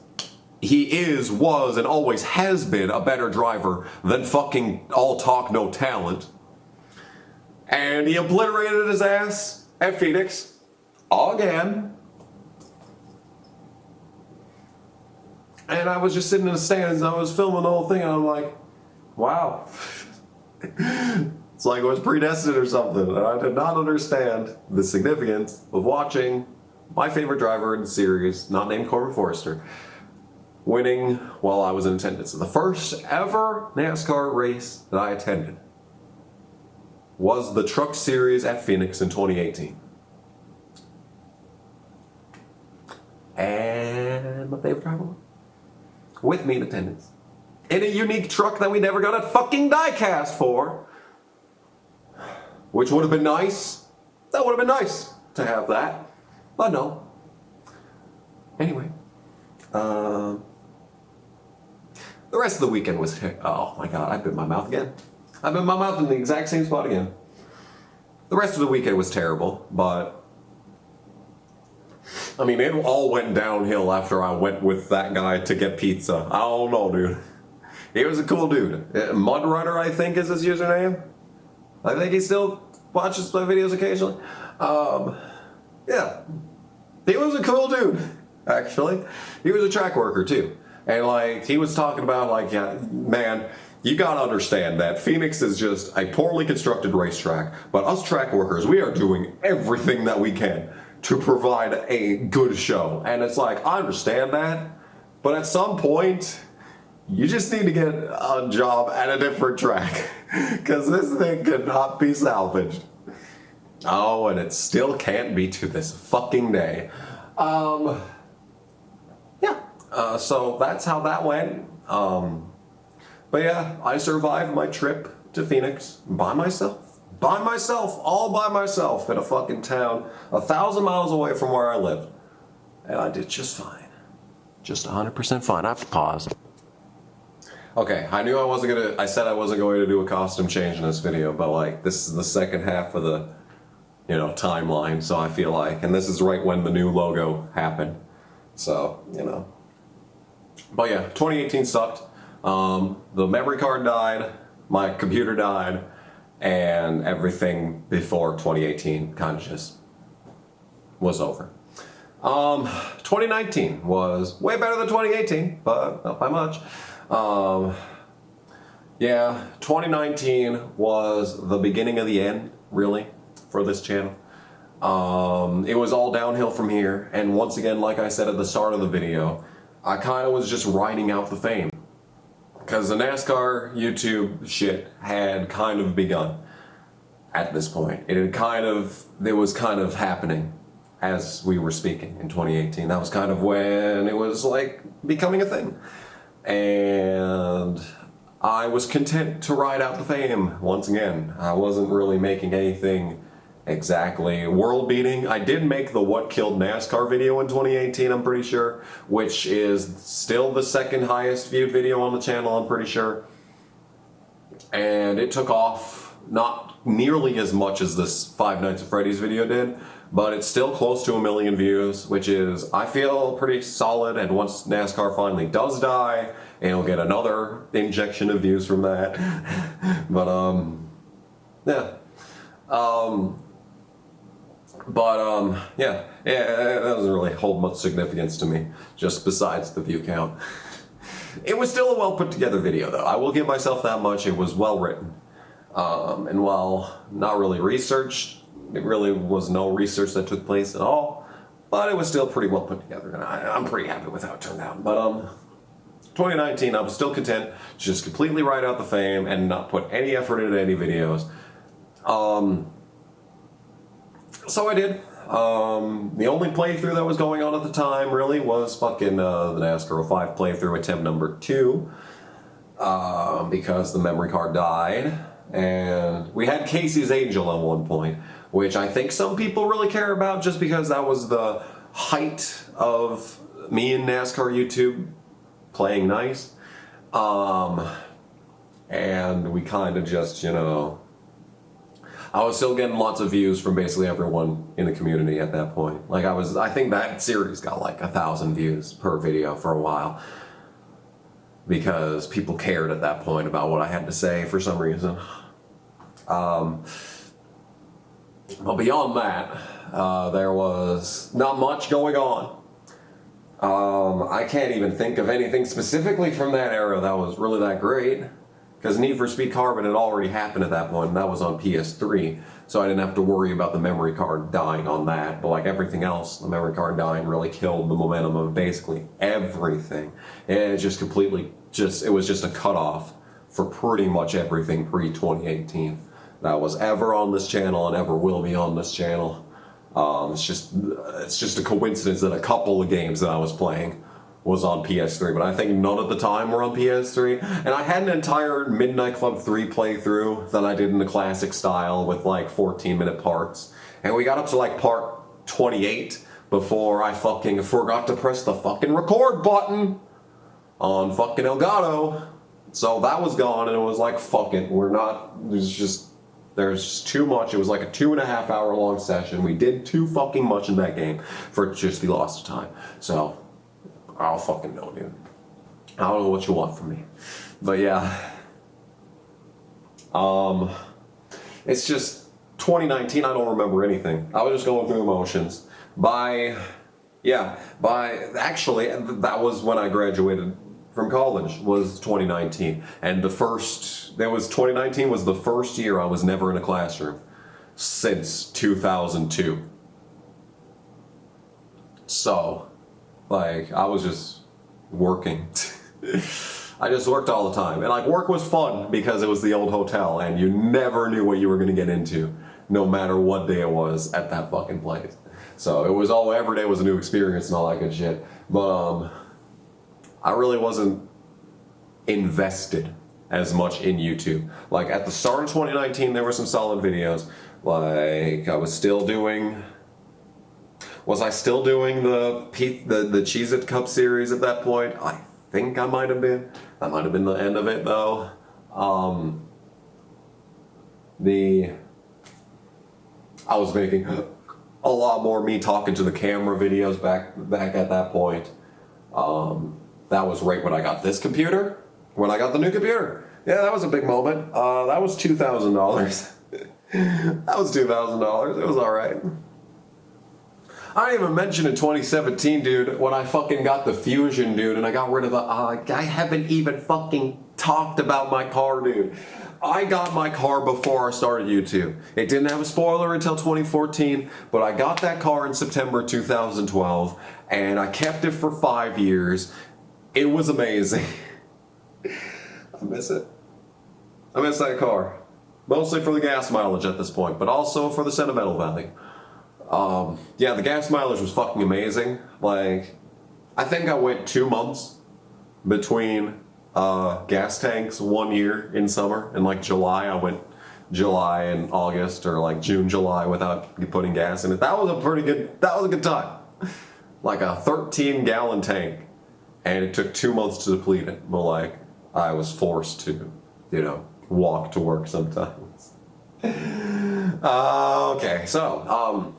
was, and always has been a better driver than fucking all talk, no talent. And he obliterated his ass at Phoenix again. And I was just sitting in the stands, and I was filming the whole thing, and I'm like, wow. It's like it was predestined or something, and I did not understand the significance of watching my favorite driver in the series, not named Corbin Forrester, winning while I was in attendance. The first ever NASCAR race that I attended was the Truck Series at Phoenix in 2018. And my favorite driver won. With me in attendance. In a unique truck that we never got a fucking die-cast for. Which would have been nice. That would have been nice to have that. But no. Anyway. The rest of the weekend was... Oh my god, I bit my mouth again. I bit my mouth in the exact same spot again. The rest of the weekend was terrible, but... I mean, it all went downhill after I went with that guy to get pizza. I don't know, dude. He was a cool dude. Mudrunner, I think, is his username. I think he still watches my videos occasionally. Yeah. He was a cool dude, actually. He was a track worker, too. And, like, he was talking about, like, yeah, man, you gotta understand that Phoenix is just a poorly constructed racetrack, but us track workers, we are doing everything that we can to provide a good show. And it's like, I understand that, but at some point, you just need to get a job at a different track, because this thing could not be salvaged. Oh, and it still can't be to this fucking day. Yeah. So that's how that went. But yeah, I survived my trip to Phoenix by myself. All by myself in a fucking town 1,000 miles away from where I lived. And I did just fine. Just 100% fine. I have to pause. Okay, I knew I said I wasn't going to do a costume change in this video, but like, this is the second half of the, you know, timeline, so I feel like, and this is right when the new logo happened. So, you know. But yeah, 2018 sucked. The memory card died, my computer died, and everything before 2018 kind of just was over. 2019 was way better than 2018, but not by much. Yeah, 2019 was the beginning of the end, really, for this channel. It was all downhill from here, and once again, like I said at the start of the video, I kind of was just riding out the fame. Because the NASCAR YouTube shit had kind of begun at this point. It was kind of happening as we were speaking in 2018. That was kind of when it was like becoming a thing. And I was content to ride out the fame once again. I wasn't really making anything exactly world-beating. I did make the What Killed NASCAR video in 2018, I'm pretty sure, which is still the second highest viewed video on the channel, I'm pretty sure. And it took off not nearly as much as this Five Nights at Freddy's video did, but it's still close to 1 million views, which is, I feel, pretty solid. And once NASCAR finally does die, it'll get another injection of views from that. But, yeah. Yeah, that doesn't really hold much significance to me, just besides the view count. It was still a well put together video, though. I will give myself that much. It was well written. And while not really researched, it really was no research that took place at all, but it was still pretty well put together, and I'm pretty happy with how it turned out. But 2019, I was still content to just completely ride out the fame and not put any effort into any videos. So I did. The only playthrough that was going on at the time really was fucking the NASCAR 05 playthrough attempt number 2, because the memory card died, and we had Casey's Angel at one point, which I think some people really care about just because that was the height of me and NASCAR YouTube playing nice. And we kind of just, you know, I was still getting lots of views from basically everyone in the community at that point. Like I think that series got like 1,000 views per video for a while, because people cared at that point about what I had to say for some reason. But beyond that, there was not much going on. I can't even think of anything specifically from that era that was really that great, because Need for Speed Carbon had already happened at that point, and that was on PS3, so I didn't have to worry about the memory card dying on that. But like everything else, the memory card dying really killed the momentum of basically everything. And it just completely, it was just a cutoff for pretty much everything pre-2018 that was ever on this channel and ever will be on this channel. It's just a coincidence that a couple of games that I was playing was on PS3, but I think none at the time were on PS3. And I had an entire Midnight Club 3 playthrough that I did in the classic style with like 14-minute parts. And we got up to like part 28 before I fucking forgot to press the fucking record button on fucking Elgato. So that was gone, and it was like, fuck it, there's just too much. It was like a 2.5 hour long session. We did too fucking much in that game for it to just be lost to time. So, I'll fucking know, dude. I don't know what you want from me. But yeah. It's just 2019, I don't remember anything. I was just going through the motions. actually, that was when I graduated from college, was 2019. And 2019 was the first year I was never in a classroom since 2002. So, like, I was just working. I just worked all the time. And like, work was fun because it was the old hotel and you never knew what you were gonna get into, no matter what day it was at that fucking place. So it was every day was a new experience and all that good shit. But I really wasn't invested as much in YouTube. Like at the start of 2019, there were some solid videos. Like I was still doing I still doing the Cheez-It Cup series at that point? I think I might have been. That might have been the end of it though. I was making a lot more me talking to the camera videos back at that point. That was right when I got this computer. When I got the new computer. Yeah, that was a big moment. That was $2,000. That was $2,000. It was alright. I didn't even mention in 2017, dude, when I fucking got the Fusion, dude, and I got rid of the... I haven't even fucking talked about my car, dude. I got my car before I started YouTube. It didn't have a spoiler until 2014, but I got that car in September 2012, and I kept it for 5 years. It was amazing. I miss it. I miss that car. Mostly for the gas mileage at this point, but also for the sentimental value. Yeah, the gas mileage was fucking amazing. Like, I think I went 2 months between gas tanks 1 year in summer. In like July, I went July and August, or like June, July without putting gas in it. That was a good time. Like a 13-gallon tank. And it took 2 months to deplete it. But like, I was forced to, walk to work sometimes. Okay, so,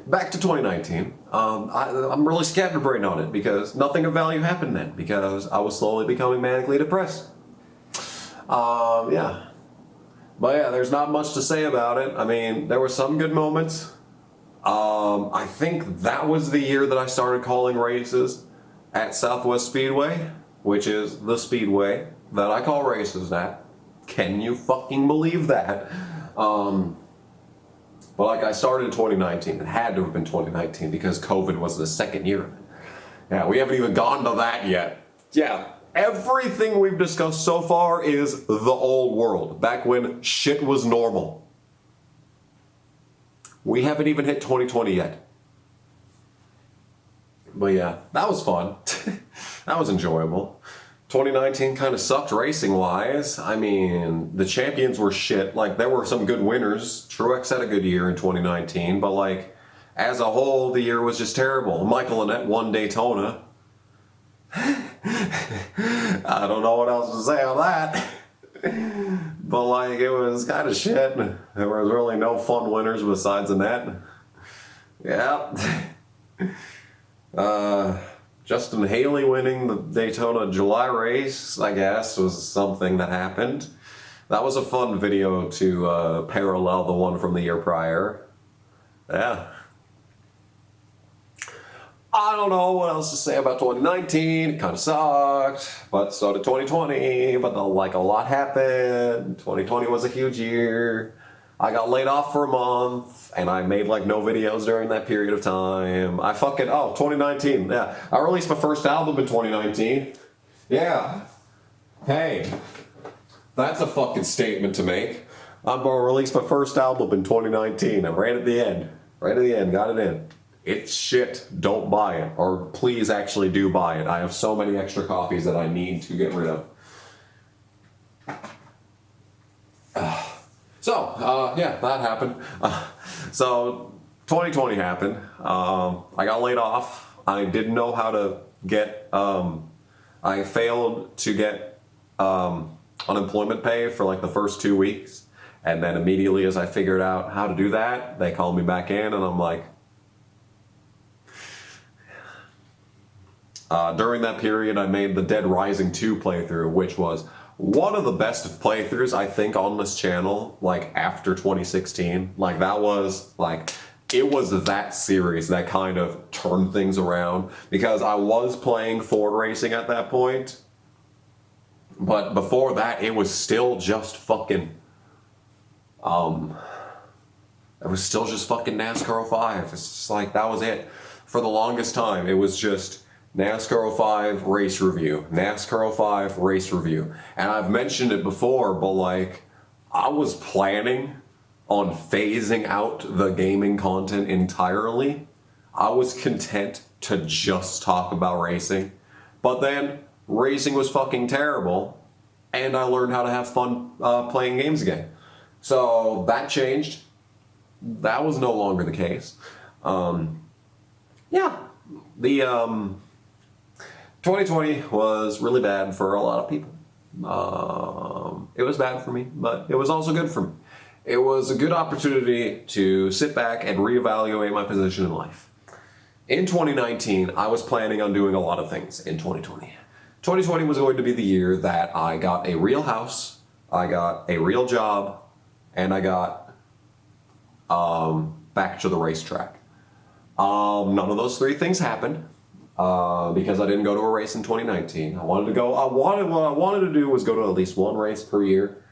back to 2019. I'm really scatterbrained on it because nothing of value happened then because I was slowly becoming manically depressed. Yeah. But yeah, there's not much to say about it. I mean, there were some good moments. I think that was the year that I started calling races at Southwest Speedway, which is the speedway that I call races at. Can you fucking believe that? But like I started in 2019. It had to have been 2019 because COVID was the second year of it. Yeah, we haven't even gone to that yet. Yeah, everything we've discussed so far is the old world, back when shit was normal. We haven't even hit 2020 yet. But yeah, that was fun. That was enjoyable. 2019 kind of sucked racing-wise. I mean, the champions were shit. Like, there were some good winners. Truex had a good year in 2019, but like, as a whole, the year was just terrible. Michael Annett won Daytona. I don't know what else to say on that. But like, it was kind of shit. There was really no fun winners besides Annett. Yeah. Justin Haley winning the Daytona July race, I guess, was something that happened. That was a fun video to parallel the one from the year prior. Yeah. I don't know what else to say about 2019. It kind of sucked, but so did 2020. But like, a lot happened. 2020 was a huge year. I got laid off for a month, and I made like no videos during that period of time. 2019, yeah. I released my first album in 2019. Yeah. Hey, that's a fucking statement to make. I'm gonna release my first album in 2019. I'm right at the end. Right at the end, got it in. It's shit, don't buy it. Or please actually do buy it. I have so many extra copies that I need to get rid of. Yeah, that happened. So 2020 happened. I got laid off. I didn't know how to get, I failed to get unemployment pay for like the first 2 weeks. And then immediately as I figured out how to do that, they called me back in and I'm like, during that period I made the Dead Rising 2 playthrough, which was one of the best of playthroughs I think on this channel, like after 2016. Like that was like it was that series that kind of turned things around, because I was playing Ford racing at that point. But before that, it was still just fucking, it was still just fucking NASCAR 05. It's just like, that was it. For the longest time, it was just NASCAR 05 race review, NASCAR 05 race review. And I've mentioned it before, but like, I was planning on phasing out the gaming content entirely. I was content to just talk about racing. But then, racing was fucking terrible, and I learned how to have fun playing games again. So that changed. That was no longer the case. Yeah, the 2020 was really bad for a lot of people. It was bad for me, but it was also good for me. It was a good opportunity to sit back and reevaluate my position in life. In 2019, I was planning on doing a lot of things in 2020. 2020 was going to be the year that I got a real house, I got a real job, and I got back to the racetrack. None of those three things happened because I didn't go to a race in 2019. What I wanted to do was go to at least one race per year,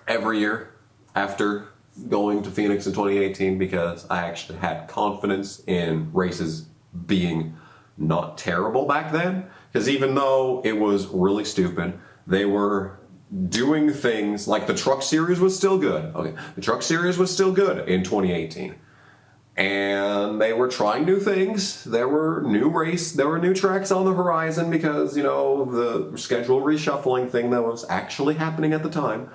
every year after going to Phoenix in 2018, because I actually had confidence in races being not terrible back then. Because even though it was really stupid, they were doing things like the truck series was still good. Okay, the truck series was still good in 2018. And they were trying new things. There were new tracks on the horizon because, you know, the schedule reshuffling thing that was actually happening at the time.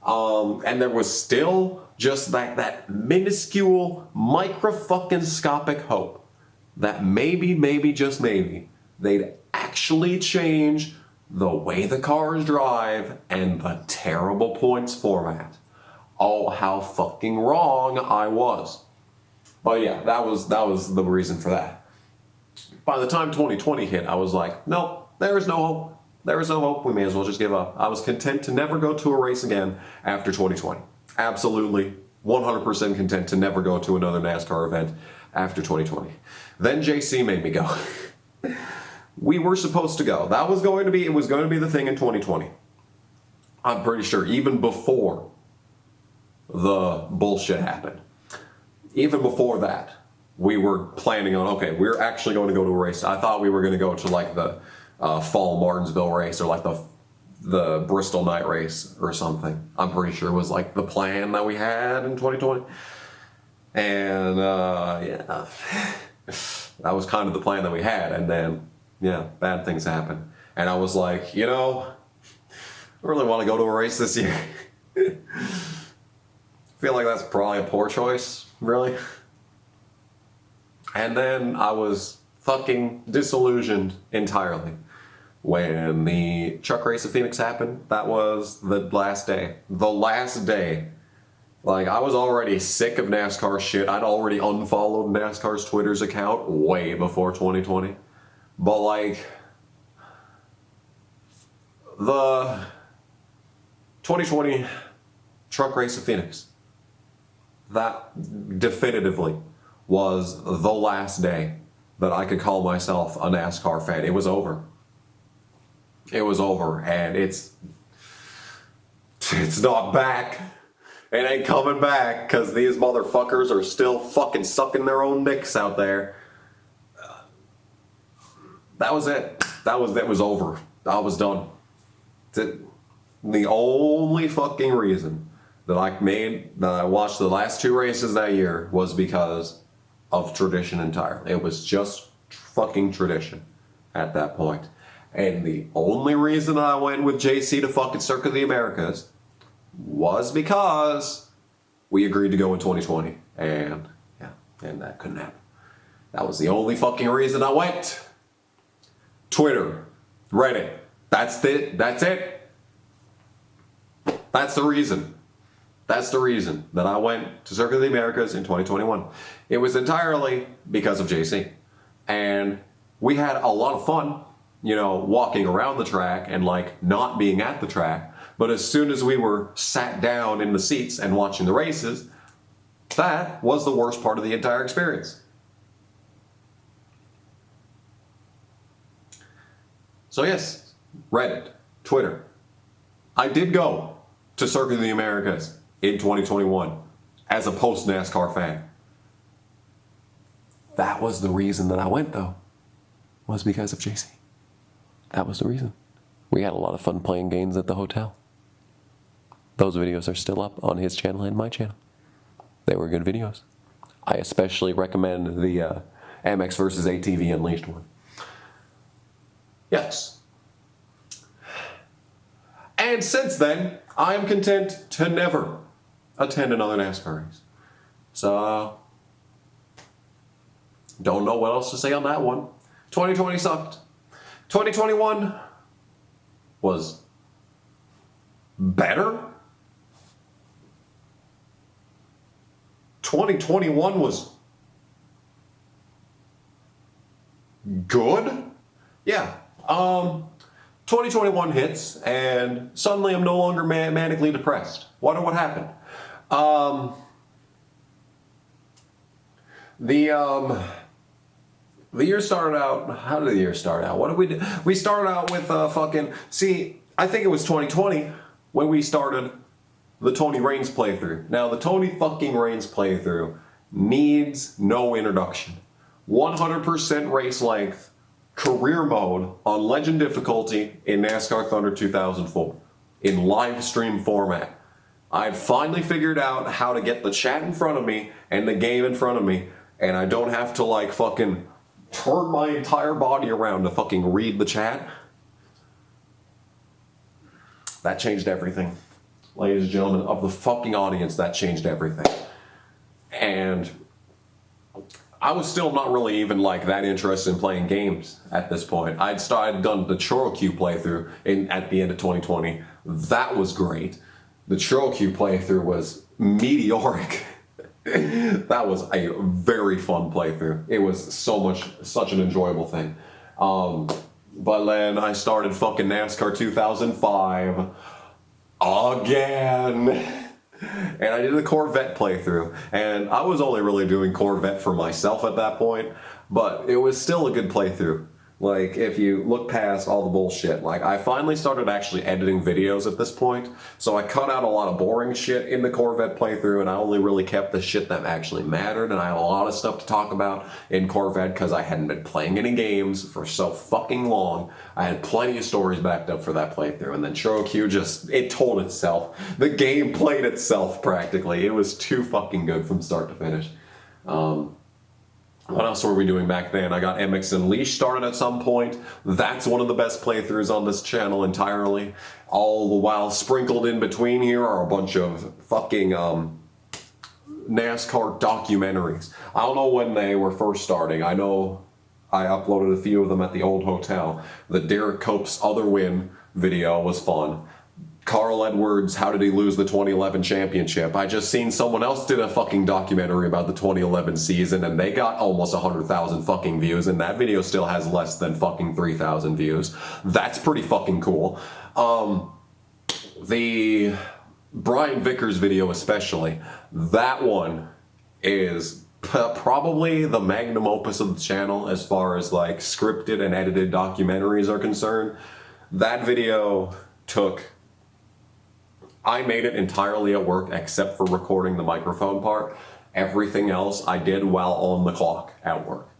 And there was still just that minuscule, micro-fucking-scopic hope that maybe, just maybe, they'd actually change the way the cars drive and the terrible points format. Oh, how fucking wrong I was. But yeah, that was the reason for that. By the time 2020 hit, I was like, nope, there is no hope. There is no hope. We may as well just give up. I was content to never go to a race again after 2020. Absolutely, 100% content to never go to another NASCAR event after 2020. Then JC made me go. We were supposed to go. It was going to be the thing in 2020. I'm pretty sure even before the bullshit happened. Even before that, we were planning on, okay, we're actually going to go to a race. I thought we were going to go to like the fall Martinsville race or like the Bristol night race or something. I'm pretty sure it was like the plan that we had in 2020. And yeah, that was kind of the plan that we had. And then, yeah, bad things happened. And I was like, you know, I really want to go to a race this year. I feel like that's probably a poor choice, really. And then I was fucking disillusioned entirely when the truck race of Phoenix happened. That was the last day. The last day. Like, I was already sick of NASCAR shit. I'd already unfollowed NASCAR's Twitter's account way before 2020. But like, the 2020 truck race of Phoenix, that definitively was the last day that I could call myself a NASCAR fan. It was over. It was over, and it's not back. It ain't coming back, because these motherfuckers are still fucking sucking their own dicks out there. That was it. That was over. I was done. The only fucking reason that I watched the last two races that year was because of tradition entirely. It was just fucking tradition at that point. And the only reason I went with JC to fucking Circuit of the Americas was because we agreed to go in 2020. And yeah, and that couldn't happen. That was the only fucking reason I went. Twitter, Reddit, that's it. That's it. That's the reason. That's the reason that I went to Circuit of the Americas in 2021. It was entirely because of JC. And we had a lot of fun, you know, walking around the track and like not being at the track. But as soon as we were sat down in the seats and watching the races, That was the worst part of the entire experience. So yes, Reddit, Twitter. I did go to Circuit of the Americas in 2021 as a post-NASCAR fan. That was the reason that I went, though, was because of JC. That was the reason. We had a lot of fun playing games at the hotel. Those videos are still up on his channel and my channel. They were good videos. I especially recommend the Amex versus ATV Unleashed one. Yes. And since then, I am content to never attend another NASCAR race. So, don't know what else to say on that one. 2020 sucked. 2021 was better. 2021 was good. Yeah. 2021 hits, and suddenly I'm no longer manically depressed. Wonder what happened. The year started out. How did the year start out? What did we do? We started out with See, I think it was 2020 when we started the Tony Raines playthrough. Now, the Tony fucking Raines playthrough needs no introduction. 100% race length, career mode on legend difficulty in NASCAR Thunder 2004 in live stream format. I had finally figured out how to get the chat in front of me and the game in front of me, and I don't have to like fucking turn my entire body around to fucking read the chat. That changed everything. Ladies and gentlemen of the fucking audience, that changed everything. And I was still not really even like that interested in playing games at this point. I'd done the Chorro-Q playthrough at the end of 2020. That was great. The Chorro-Q playthrough was meteoric. That was a very fun playthrough. It was such an enjoyable thing. But then I started fucking NASCAR 2005 again. And I did the Corvette playthrough, and I was only really doing Corvette for myself at that point, but it was still a good playthrough. Like, if you look past all the bullshit, like, I finally started actually editing videos at this point, so I cut out a lot of boring shit in the Corvette playthrough, and I only really kept the shit that actually mattered, and I had a lot of stuff to talk about in Corvette because I hadn't been playing any games for so fucking long. I had plenty of stories backed up for that playthrough, and then Chorro-Q it told itself. The game played itself, practically. It was too fucking good from start to finish. What else were we doing back then? I got MX Unleashed started at some point. That's one of the best playthroughs on this channel entirely. All the while sprinkled in between here are a bunch of fucking NASCAR documentaries. I don't know when they were first starting. I know I uploaded a few of them at the old hotel. The Derek Cope's Other Win video was fun. Carl Edwards, how did he lose the 2011 championship? I just seen someone else did a fucking documentary about the 2011 season, and they got almost 100,000 fucking views, and that video still has less than fucking 3,000 views. That's pretty fucking cool. The Brian Vickers video especially, that one is probably the magnum opus of the channel as far as like scripted and edited documentaries are concerned. That video I made it entirely at work except for recording the microphone part. Everything else I did while on the clock at work.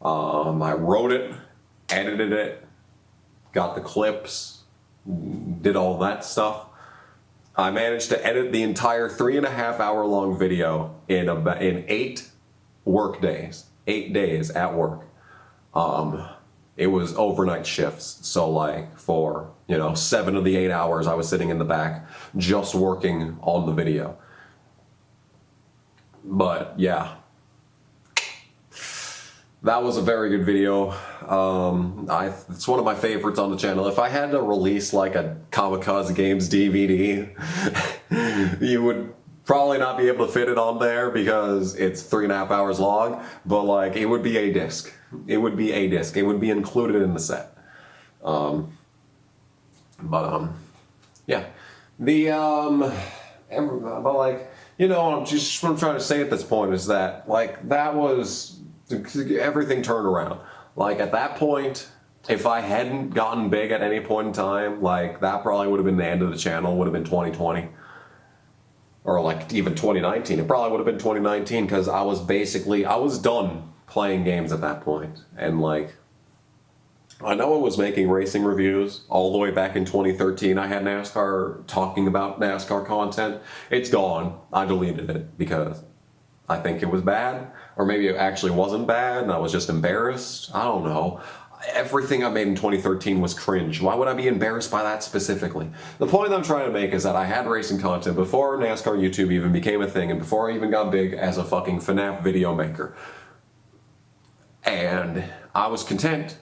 I wrote it, edited it, got the clips, did all that stuff. I managed to edit the entire 3.5 hour long video in 8 work days. 8 days at work. It was overnight shifts, so like for 7 of the 8 hours I was sitting in the back just working on the video. But yeah, that was a very good video. It's one of my favorites on the channel. If I had to release like a Kamikaze Games DVD, you would probably not be able to fit it on there because it's 3.5 hours long, but like it would be a disc. It would be a disc. It would be included in the set. Yeah. But like, you know, just what I'm trying to say at this point is that, like, that was, everything turned around. Like, at that point, if I hadn't gotten big at any point in time, like, that probably would have been the end of the channel, would have been 2020. Or, like, even 2019. It probably would have been 2019, because I was done playing games at that point. And, like, I know I was making racing reviews all the way back in 2013. I had NASCAR, talking about NASCAR content. It's gone. I deleted it because I think it was bad. Or maybe it actually wasn't bad and I was just embarrassed. I don't know. Everything I made in 2013 was cringe. Why would I be embarrassed by that specifically? The point I'm trying to make is that I had racing content before NASCAR YouTube even became a thing and before I even got big as a fucking FNAF video maker. And I was content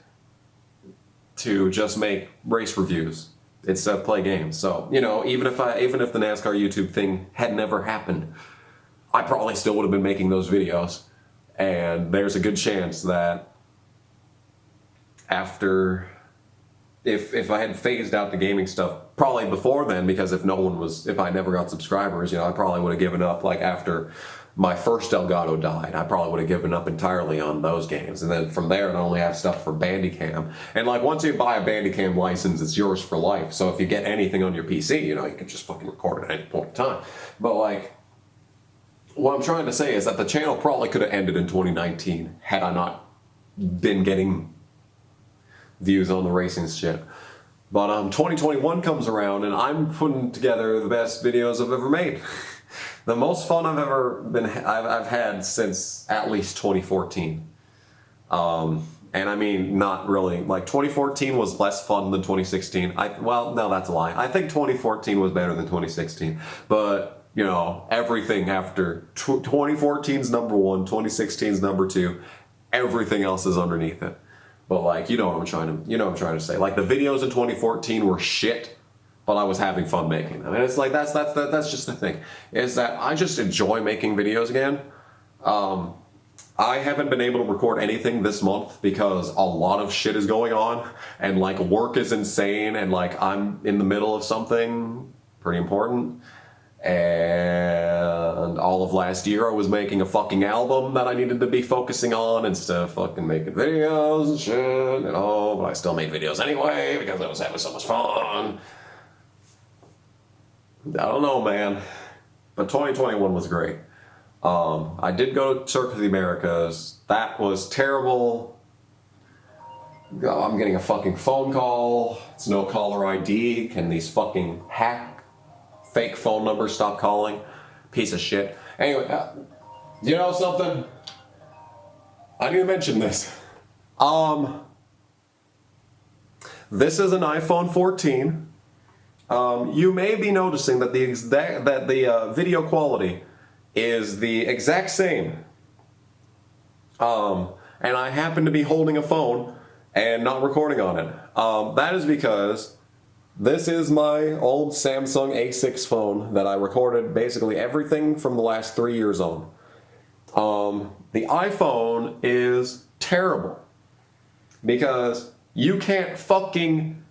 to just make race reviews instead of play games. So, you know, even if the NASCAR YouTube thing had never happened, I probably still would have been making those videos. And there's a good chance that after, if I had phased out the gaming stuff, probably before then, because if I never got subscribers, you know, I probably would have given up, like, after my first Elgato died, I probably would have given up entirely on those games. And then from there, I only have stuff for Bandicam. And, like, once you buy a Bandicam license, it's yours for life. So if you get anything on your PC, you know, you can just fucking record it at any point in time. But, like, what I'm trying to say is that the channel probably could have ended in 2019 had I not been getting views on the racing shit. But 2021 comes around and I'm putting together the best videos I've ever made. The most fun I've had since at least 2014. And I mean, not really, like 2014 was less fun than 2016. Well, no, that's a lie. I think 2014 was better than 2016. But, you know, everything after 2014's number one, 2016's number two, everything else is underneath it. But, like, you know what I'm trying to say. Like, the videos in 2014 were shit, but I was having fun making them. And it's like, that's just the thing, is that I just enjoy making videos again. I haven't been able to record anything this month because a lot of shit is going on, and, like, work is insane, and, like, I'm in the middle of something pretty important. And all of last year I was making a fucking album that I needed to be focusing on instead of fucking making videos and shit, you know, but I still made videos anyway because I was having so much fun. I don't know, man. But 2021 was great. I did go to Circuit of the Americas. That was terrible. I'm getting a fucking phone call. It's no caller ID. Can these fucking fake phone numbers stop calling? Piece of shit. Anyway, you know something? I need to mention this. This is an iPhone 14. You may be noticing that the video quality is the exact same. And I happen to be holding a phone and not recording on it. That is because this is my old Samsung A6 phone that I recorded basically everything from the last 3 years on. The iPhone is terrible because you can't fucking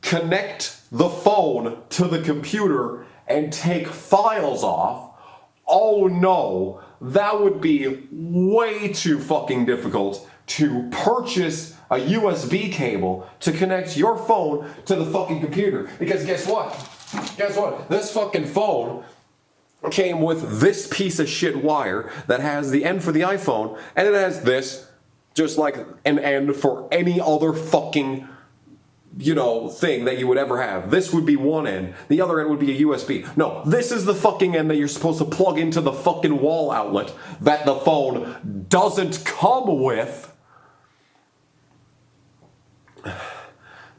connect the phone to the computer and take files off. Oh no, that would be way too fucking difficult to purchase a USB cable to connect your phone to the fucking computer. Because guess what? This fucking phone came with this piece of shit wire that has the end for the iPhone, and it has this, just like an end for any other fucking, you know, thing that you would ever have. This would be one end, the other end would be a USB. No, this is the fucking end that you're supposed to plug into the fucking wall outlet that the phone doesn't come with.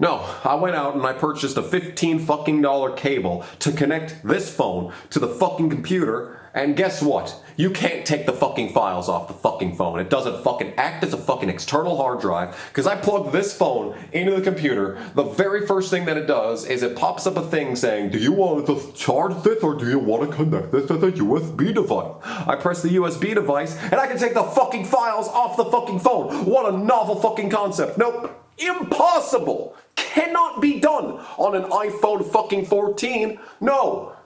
No, I went out and I purchased a $15 fucking cable to connect this phone to the fucking computer, and guess what? You can't take the fucking files off the fucking phone. It doesn't fucking act as a fucking external hard drive, because I plugged this phone into the computer. The very first thing that it does is it pops up a thing saying, do you want to charge this or do you want to connect this to the USB device? I press the USB device and I can take the fucking files off the fucking phone. What a novel fucking concept. Nope. Impossible! Cannot be done on an iPhone fucking 14. No.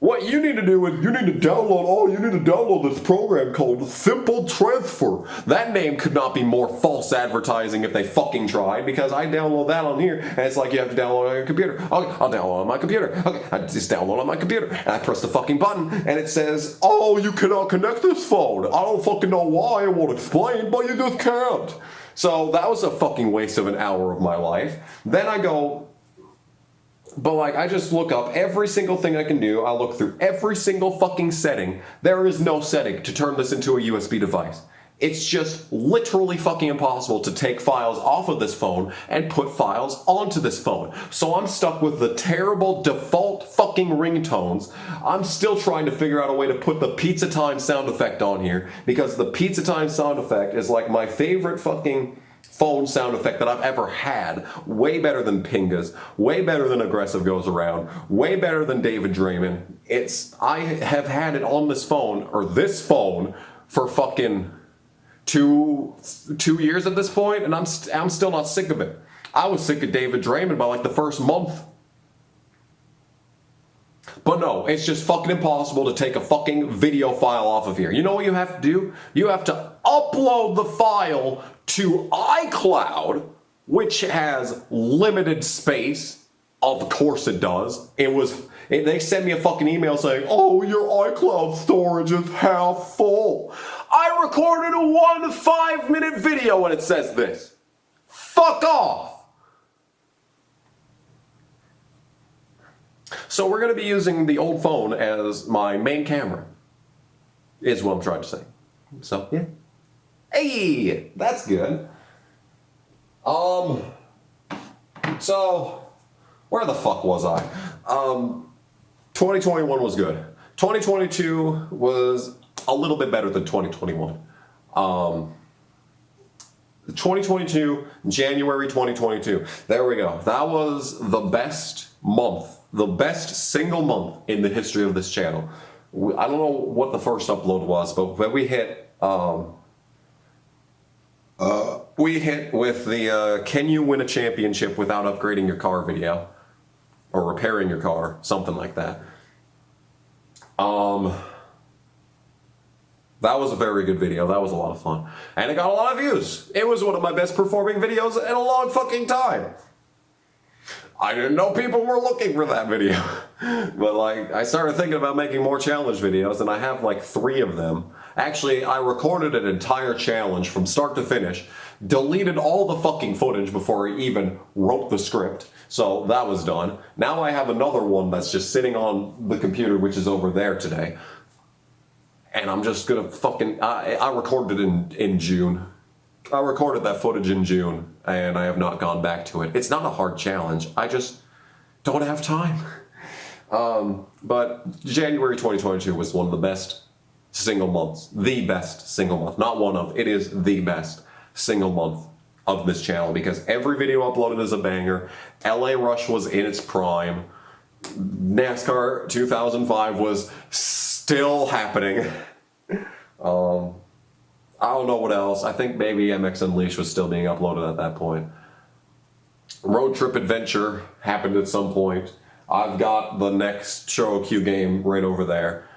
What you need to do is you need to download this program called Simple Transfer. That name could not be more false advertising if they fucking tried, because I download that on here and it's like you have to download on your computer. Okay, I'll download on my computer. Okay, I just download on my computer and I press the fucking button and it says, oh, you cannot connect this phone. I don't fucking know why, I won't explain, but you just can't. So that was a fucking waste of an hour of my life. Then I go, but like, I just look up every single thing I can do. I look through every single fucking setting. There is no setting to turn this into a USB device. It's just literally fucking impossible to take files off of this phone and put files onto this phone. So I'm stuck with the terrible default fucking ringtones. I'm still trying to figure out a way to put the pizza time sound effect on here, because the pizza time sound effect is like my favorite fucking phone sound effect that I've ever had. Way better than Pinga's, way better than Aggressive Goes Around, way better than David Draymond. I have had it on this phone, or this phone, for fucking two years at this point, and I'm still not sick of it. I was sick of David Draymond by like the first month. But no, it's just fucking impossible to take a fucking video file off of here. You know what you have to do? You have to upload the file to iCloud, which has limited space. Of course it does. They sent me a fucking email saying, oh, your iCloud storage is half full. I recorded a 1 5-minute video and it says this. Fuck off. So we're going to be using the old phone as my main camera, is what I'm trying to say. So, yeah. Hey, that's good. So, where the fuck was I? 2021 was good. 2022 was a little bit better than 2021. 2022, January 2022. There we go. That was the best month. The best single month in the history of this channel. I don't know what the first upload was, but when we hit with the can you win a championship without upgrading your car video, or repairing your car, something like that. That was a very good video. That was a lot of fun, and it got a lot of views. It was one of my best performing videos in a long fucking time. I didn't know people were looking for that video. But like, I started thinking about making more challenge videos, and I have like 3 of them. Actually, I recorded an entire challenge from start to finish, deleted all the fucking footage before I even wrote the script. So that was done. Now I have another one that's just sitting on the computer, which is over there today. And I'm just gonna fucking, I recorded it in June. I recorded that footage in June, and I have not gone back to it. It's not a hard challenge. I just don't have time. But January 2022 was one of the best single months. The best single month. Not one of. It is the best single month of this channel, because every video uploaded is a banger. LA Rush was in its prime. NASCAR 2005 was still happening. I don't know what else. I think maybe MX Unleashed was still being uploaded at that point. Road Trip Adventure happened at some point. I've got the next Q game right over there.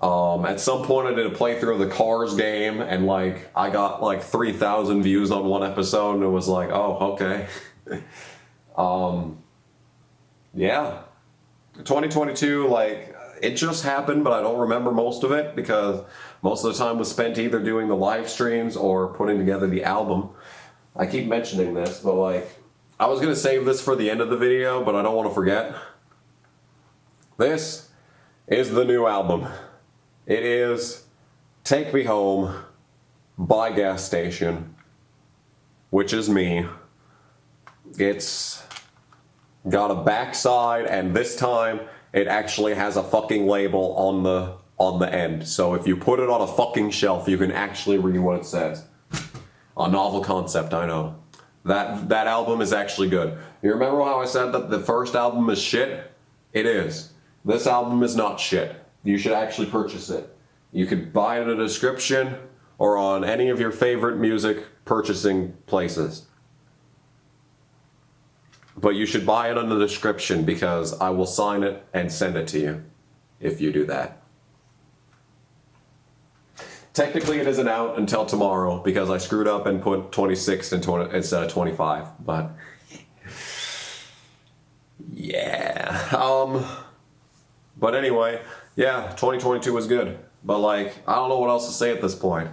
At some point I did a playthrough of the Cars game, and like I got like 3,000 views on one episode, and it was like, oh, okay. Yeah. 2022, like, it just happened, but I don't remember most of it, because most of the time was spent either doing the live streams or putting together the album. I keep mentioning this, but like, I was going to save this for the end of the video, but I don't want to forget. This is the new album. It is Take Me Home by Gas Station, which is me. It's got a backside, and this time it actually has a fucking label on the end. So if you put it on a fucking shelf, you can actually read what it says. A novel concept, I know. That album is actually good. You remember how I said that the first album is shit? It is. This album is not shit. You should actually purchase it. You could buy it in a description or on any of your favorite music purchasing places. But you should buy it in the description, because I will sign it and send it to you. if you do that. Technically, it isn't out until tomorrow because I screwed up and put 26 instead of 25, but yeah. But anyway, yeah, 2022 was good. But like, I don't know what else to say at this point.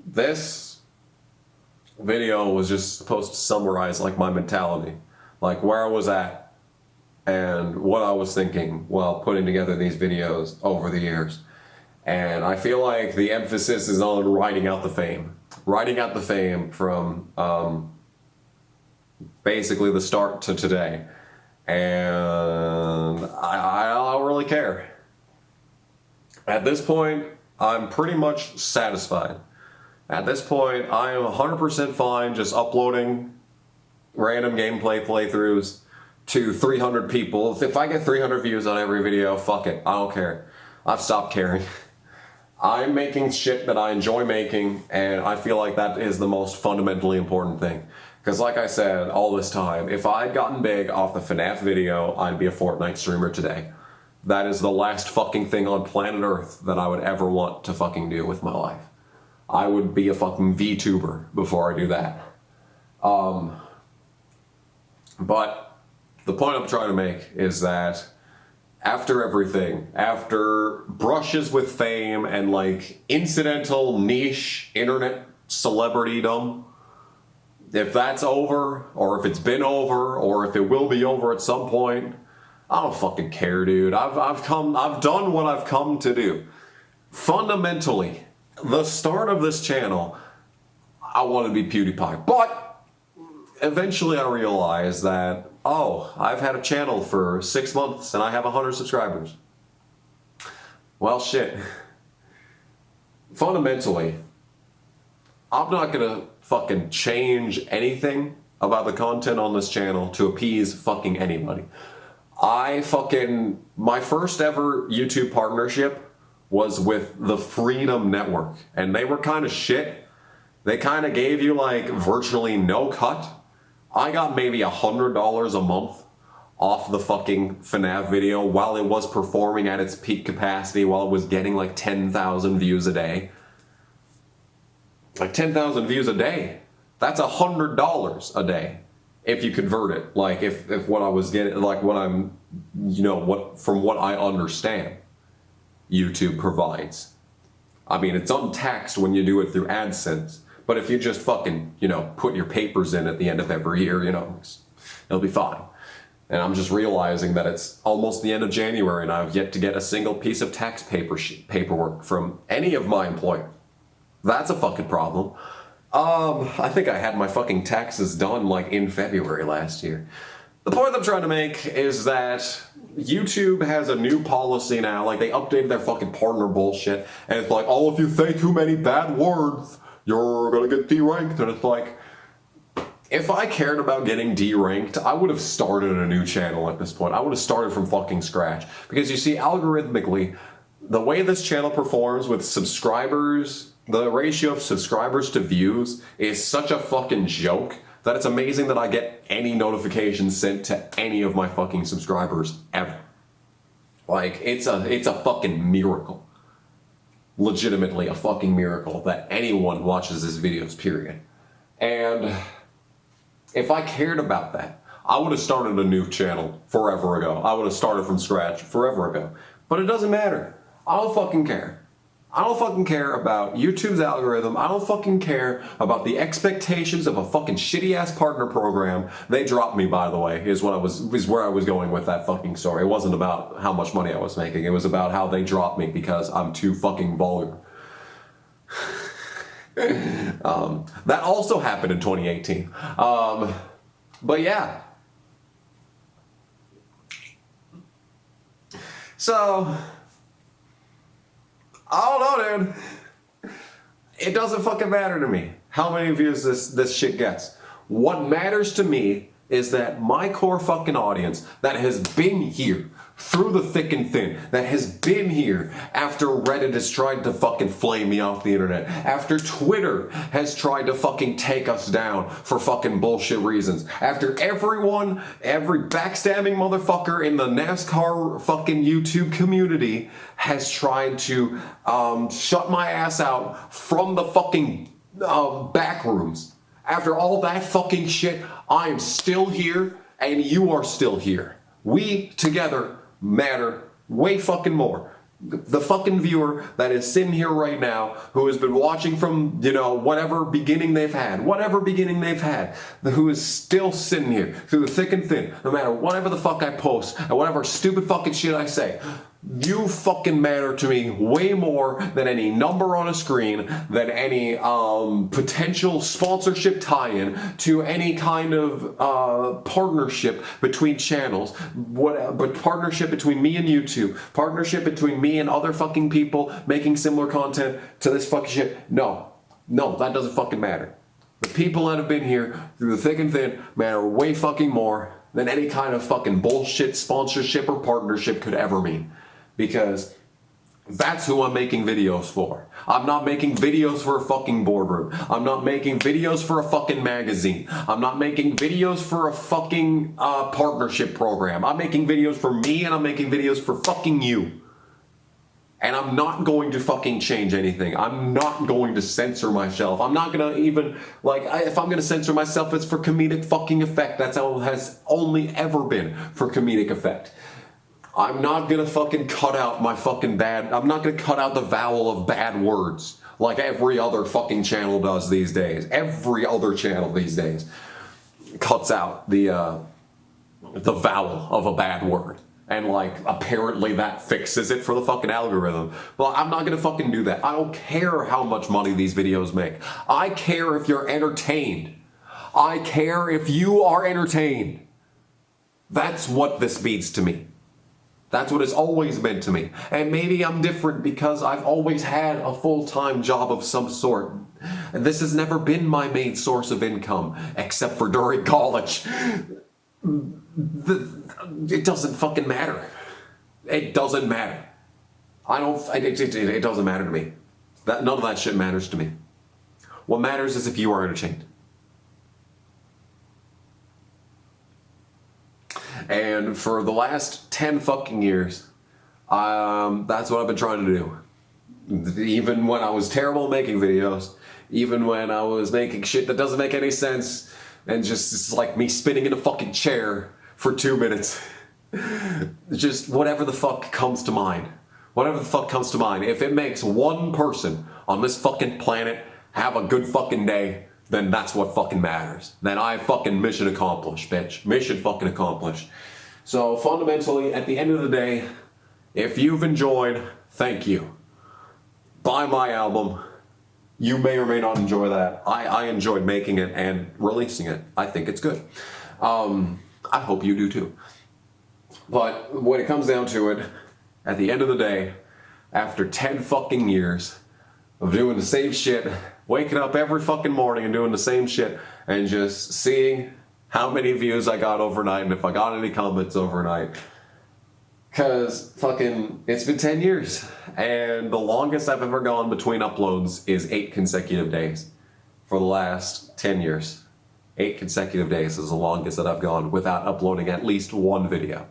This video was just supposed to summarize like my mentality, like where I was at and what I was thinking while putting together these videos over the years. And I feel like the emphasis is on riding out the fame. Riding out the fame from basically the start to today. And I don't really care. At this point, I'm pretty much satisfied. At this point, I am 100% fine just uploading random gameplay playthroughs to 300 people. If I get 300 views on every video, fuck it. I don't care. I've stopped caring. I'm making shit that I enjoy making, and I feel like that is the most fundamentally important thing. Because like I said all this time, if I had gotten big off the FNAF video, I'd be a Fortnite streamer today. That is the last fucking thing on planet Earth that I would ever want to fucking do with my life. I would be a fucking VTuber before I do that. But the point I'm trying to make is that after everything, after brushes with fame and like incidental niche internet celebritydom, if that's over, or if it's been over, or if it will be over at some point, I don't fucking care, dude. I've done what I've come to do. Fundamentally, the start of this channel, I want to be PewDiePie. But eventually I realized that, oh, I've had a channel for 6 months and I have 100 subscribers. Well, shit. Fundamentally, I'm not gonna fucking change anything about the content on this channel to appease fucking anybody. My first ever YouTube partnership was with the Freedom Network, and they were kind of shit. They kind of gave you like virtually no cut. I got maybe $100 a month off the fucking FNAF video while it was performing at its peak capacity, while it was getting like 10,000 views a day. Like 10,000 views a day. That's $100 a day if you convert it. Like if what I was getting, like what I'm, you know, from what I understand, YouTube provides. I mean, it's untaxed when you do it through AdSense, but if you just fucking, you know, put your papers in at the end of every year, you know, it'll be fine. And I'm just realizing that it's almost the end of January and I've yet to get a single piece of tax paperwork from any of my employers. That's a fucking problem. I think I had my fucking taxes done like in February last year. The point I'm trying to make is that YouTube has a new policy now, like they updated their fucking partner bullshit, and it's like, oh, if you say too many bad words, you're gonna get deranked, and it's like, if I cared about getting deranked, I would have started a new channel at this point. I would have started from fucking scratch. Because you see, algorithmically, the way this channel performs with subscribers, the ratio of subscribers to views is such a fucking joke that it's amazing that I get any notifications sent to any of my fucking subscribers ever. Like, it's a fucking miracle. Legitimately a fucking miracle that anyone watches these videos, period. And if I cared about that, I would have started a new channel forever ago. I would have started from scratch forever ago. But it doesn't matter. I don't fucking care. I don't fucking care about YouTube's algorithm. I don't fucking care about the expectations of a fucking shitty ass partner program. They dropped me, by the way, is where I was going with that fucking story. It wasn't about how much money I was making. It was about how they dropped me because I'm too fucking vulgar. That also happened in 2018. But yeah. So, I don't know, dude. It doesn't fucking matter to me how many views this shit gets. What matters to me is that my core fucking audience that has been here through the thick and thin, that has been here after Reddit has tried to fucking flame me off the internet, after Twitter has tried to fucking take us down for fucking bullshit reasons, after everyone, every backstabbing motherfucker in the NASCAR fucking YouTube community has tried to shut my ass out from the fucking back rooms. After all that fucking shit, I am still here and you are still here. We together matter way fucking more. The fucking viewer that is sitting here right now, who has been watching from, you know, whatever beginning they've had, who is still sitting here through the thick and thin, no matter whatever the fuck I post and whatever stupid fucking shit I say. You fucking matter to me way more than any number on a screen, than any potential sponsorship tie-in to any kind of partnership between channels, but partnership between me and YouTube, partnership between me and other fucking people making similar content to this fucking shit. No, that doesn't fucking matter. The people that have been here through the thick and thin matter way fucking more than any kind of fucking bullshit sponsorship or partnership could ever mean. Because that's who I'm making videos for. I'm not making videos for a fucking boardroom. I'm not making videos for a fucking magazine. I'm not making videos for a fucking partnership program. I'm making videos for me, and I'm making videos for fucking you. And I'm not going to fucking change anything. I'm not going to censor myself. I'm not gonna even, if I'm gonna censor myself, it's for comedic fucking effect. That's how it has only ever been, for comedic effect. I'm not gonna fucking cut out my fucking I'm not gonna cut out the vowel of bad words like every other fucking channel does these days. Every other channel these days cuts out the vowel of a bad word. And apparently that fixes it for the fucking algorithm. Well, I'm not gonna fucking do that. I don't care how much money these videos make. I care if you're entertained. I care if you are entertained. That's what this means to me. That's what it's always meant to me. And maybe I'm different because I've always had a full-time job of some sort. And this has never been my main source of income, except for during college. It doesn't fucking matter. It doesn't matter. It doesn't matter to me. None of that shit matters to me. What matters is if you are entertained. And for the last 10 fucking years, that's what I've been trying to do. Even when I was terrible at making videos, even when I was making shit that doesn't make any sense, and just it's like me spinning in a fucking chair for 2 minutes. Just whatever the fuck comes to mind. Whatever the fuck comes to mind. If it makes one person on this fucking planet have a good fucking day, then that's what fucking matters. Then I fucking mission accomplished, bitch. Mission fucking accomplished. So fundamentally, at the end of the day, if you've enjoyed, thank you. Buy my album. You may or may not enjoy that. I enjoyed making it and releasing it. I think it's good. I hope you do too. But when it comes down to it, at the end of the day, after 10 fucking years of doing the same shit, waking up every fucking morning and doing the same shit, and just seeing how many views I got overnight and if I got any comments overnight. Cause fucking, it's been 10 years, and the longest I've ever gone between uploads is 8 consecutive days. For the last 10 years. 8 consecutive days is the longest that I've gone without uploading at least one video.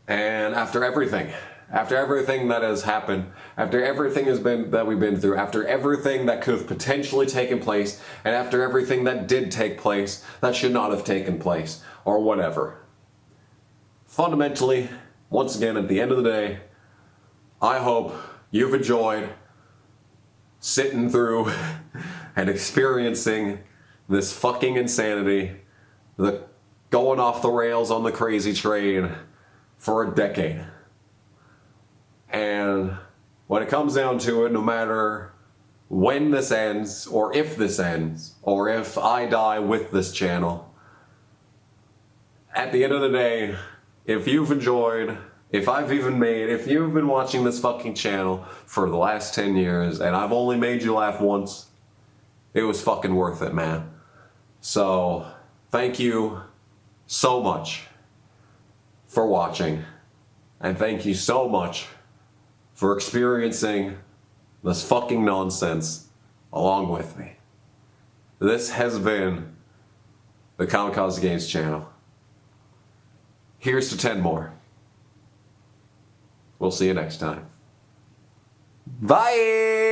And after everything that has happened, after everything that we've been through, after everything that could have potentially taken place, and after everything that did take place that should not have taken place, or whatever. Fundamentally, once again, at the end of the day, I hope you've enjoyed sitting through and experiencing this fucking insanity, the going off the rails on the crazy train for a decade. And when it comes down to it, no matter when this ends, or if this ends, or if I die with this channel, at the end of the day, if you've enjoyed, if you've been watching this fucking channel for the last 10 years, and I've only made you laugh once, it was fucking worth it, man. So, thank you so much for watching. And thank you so much for experiencing this fucking nonsense along with me. This has been the Kamikaze Games channel. Here's to 10 more. We'll see you next time. Bye!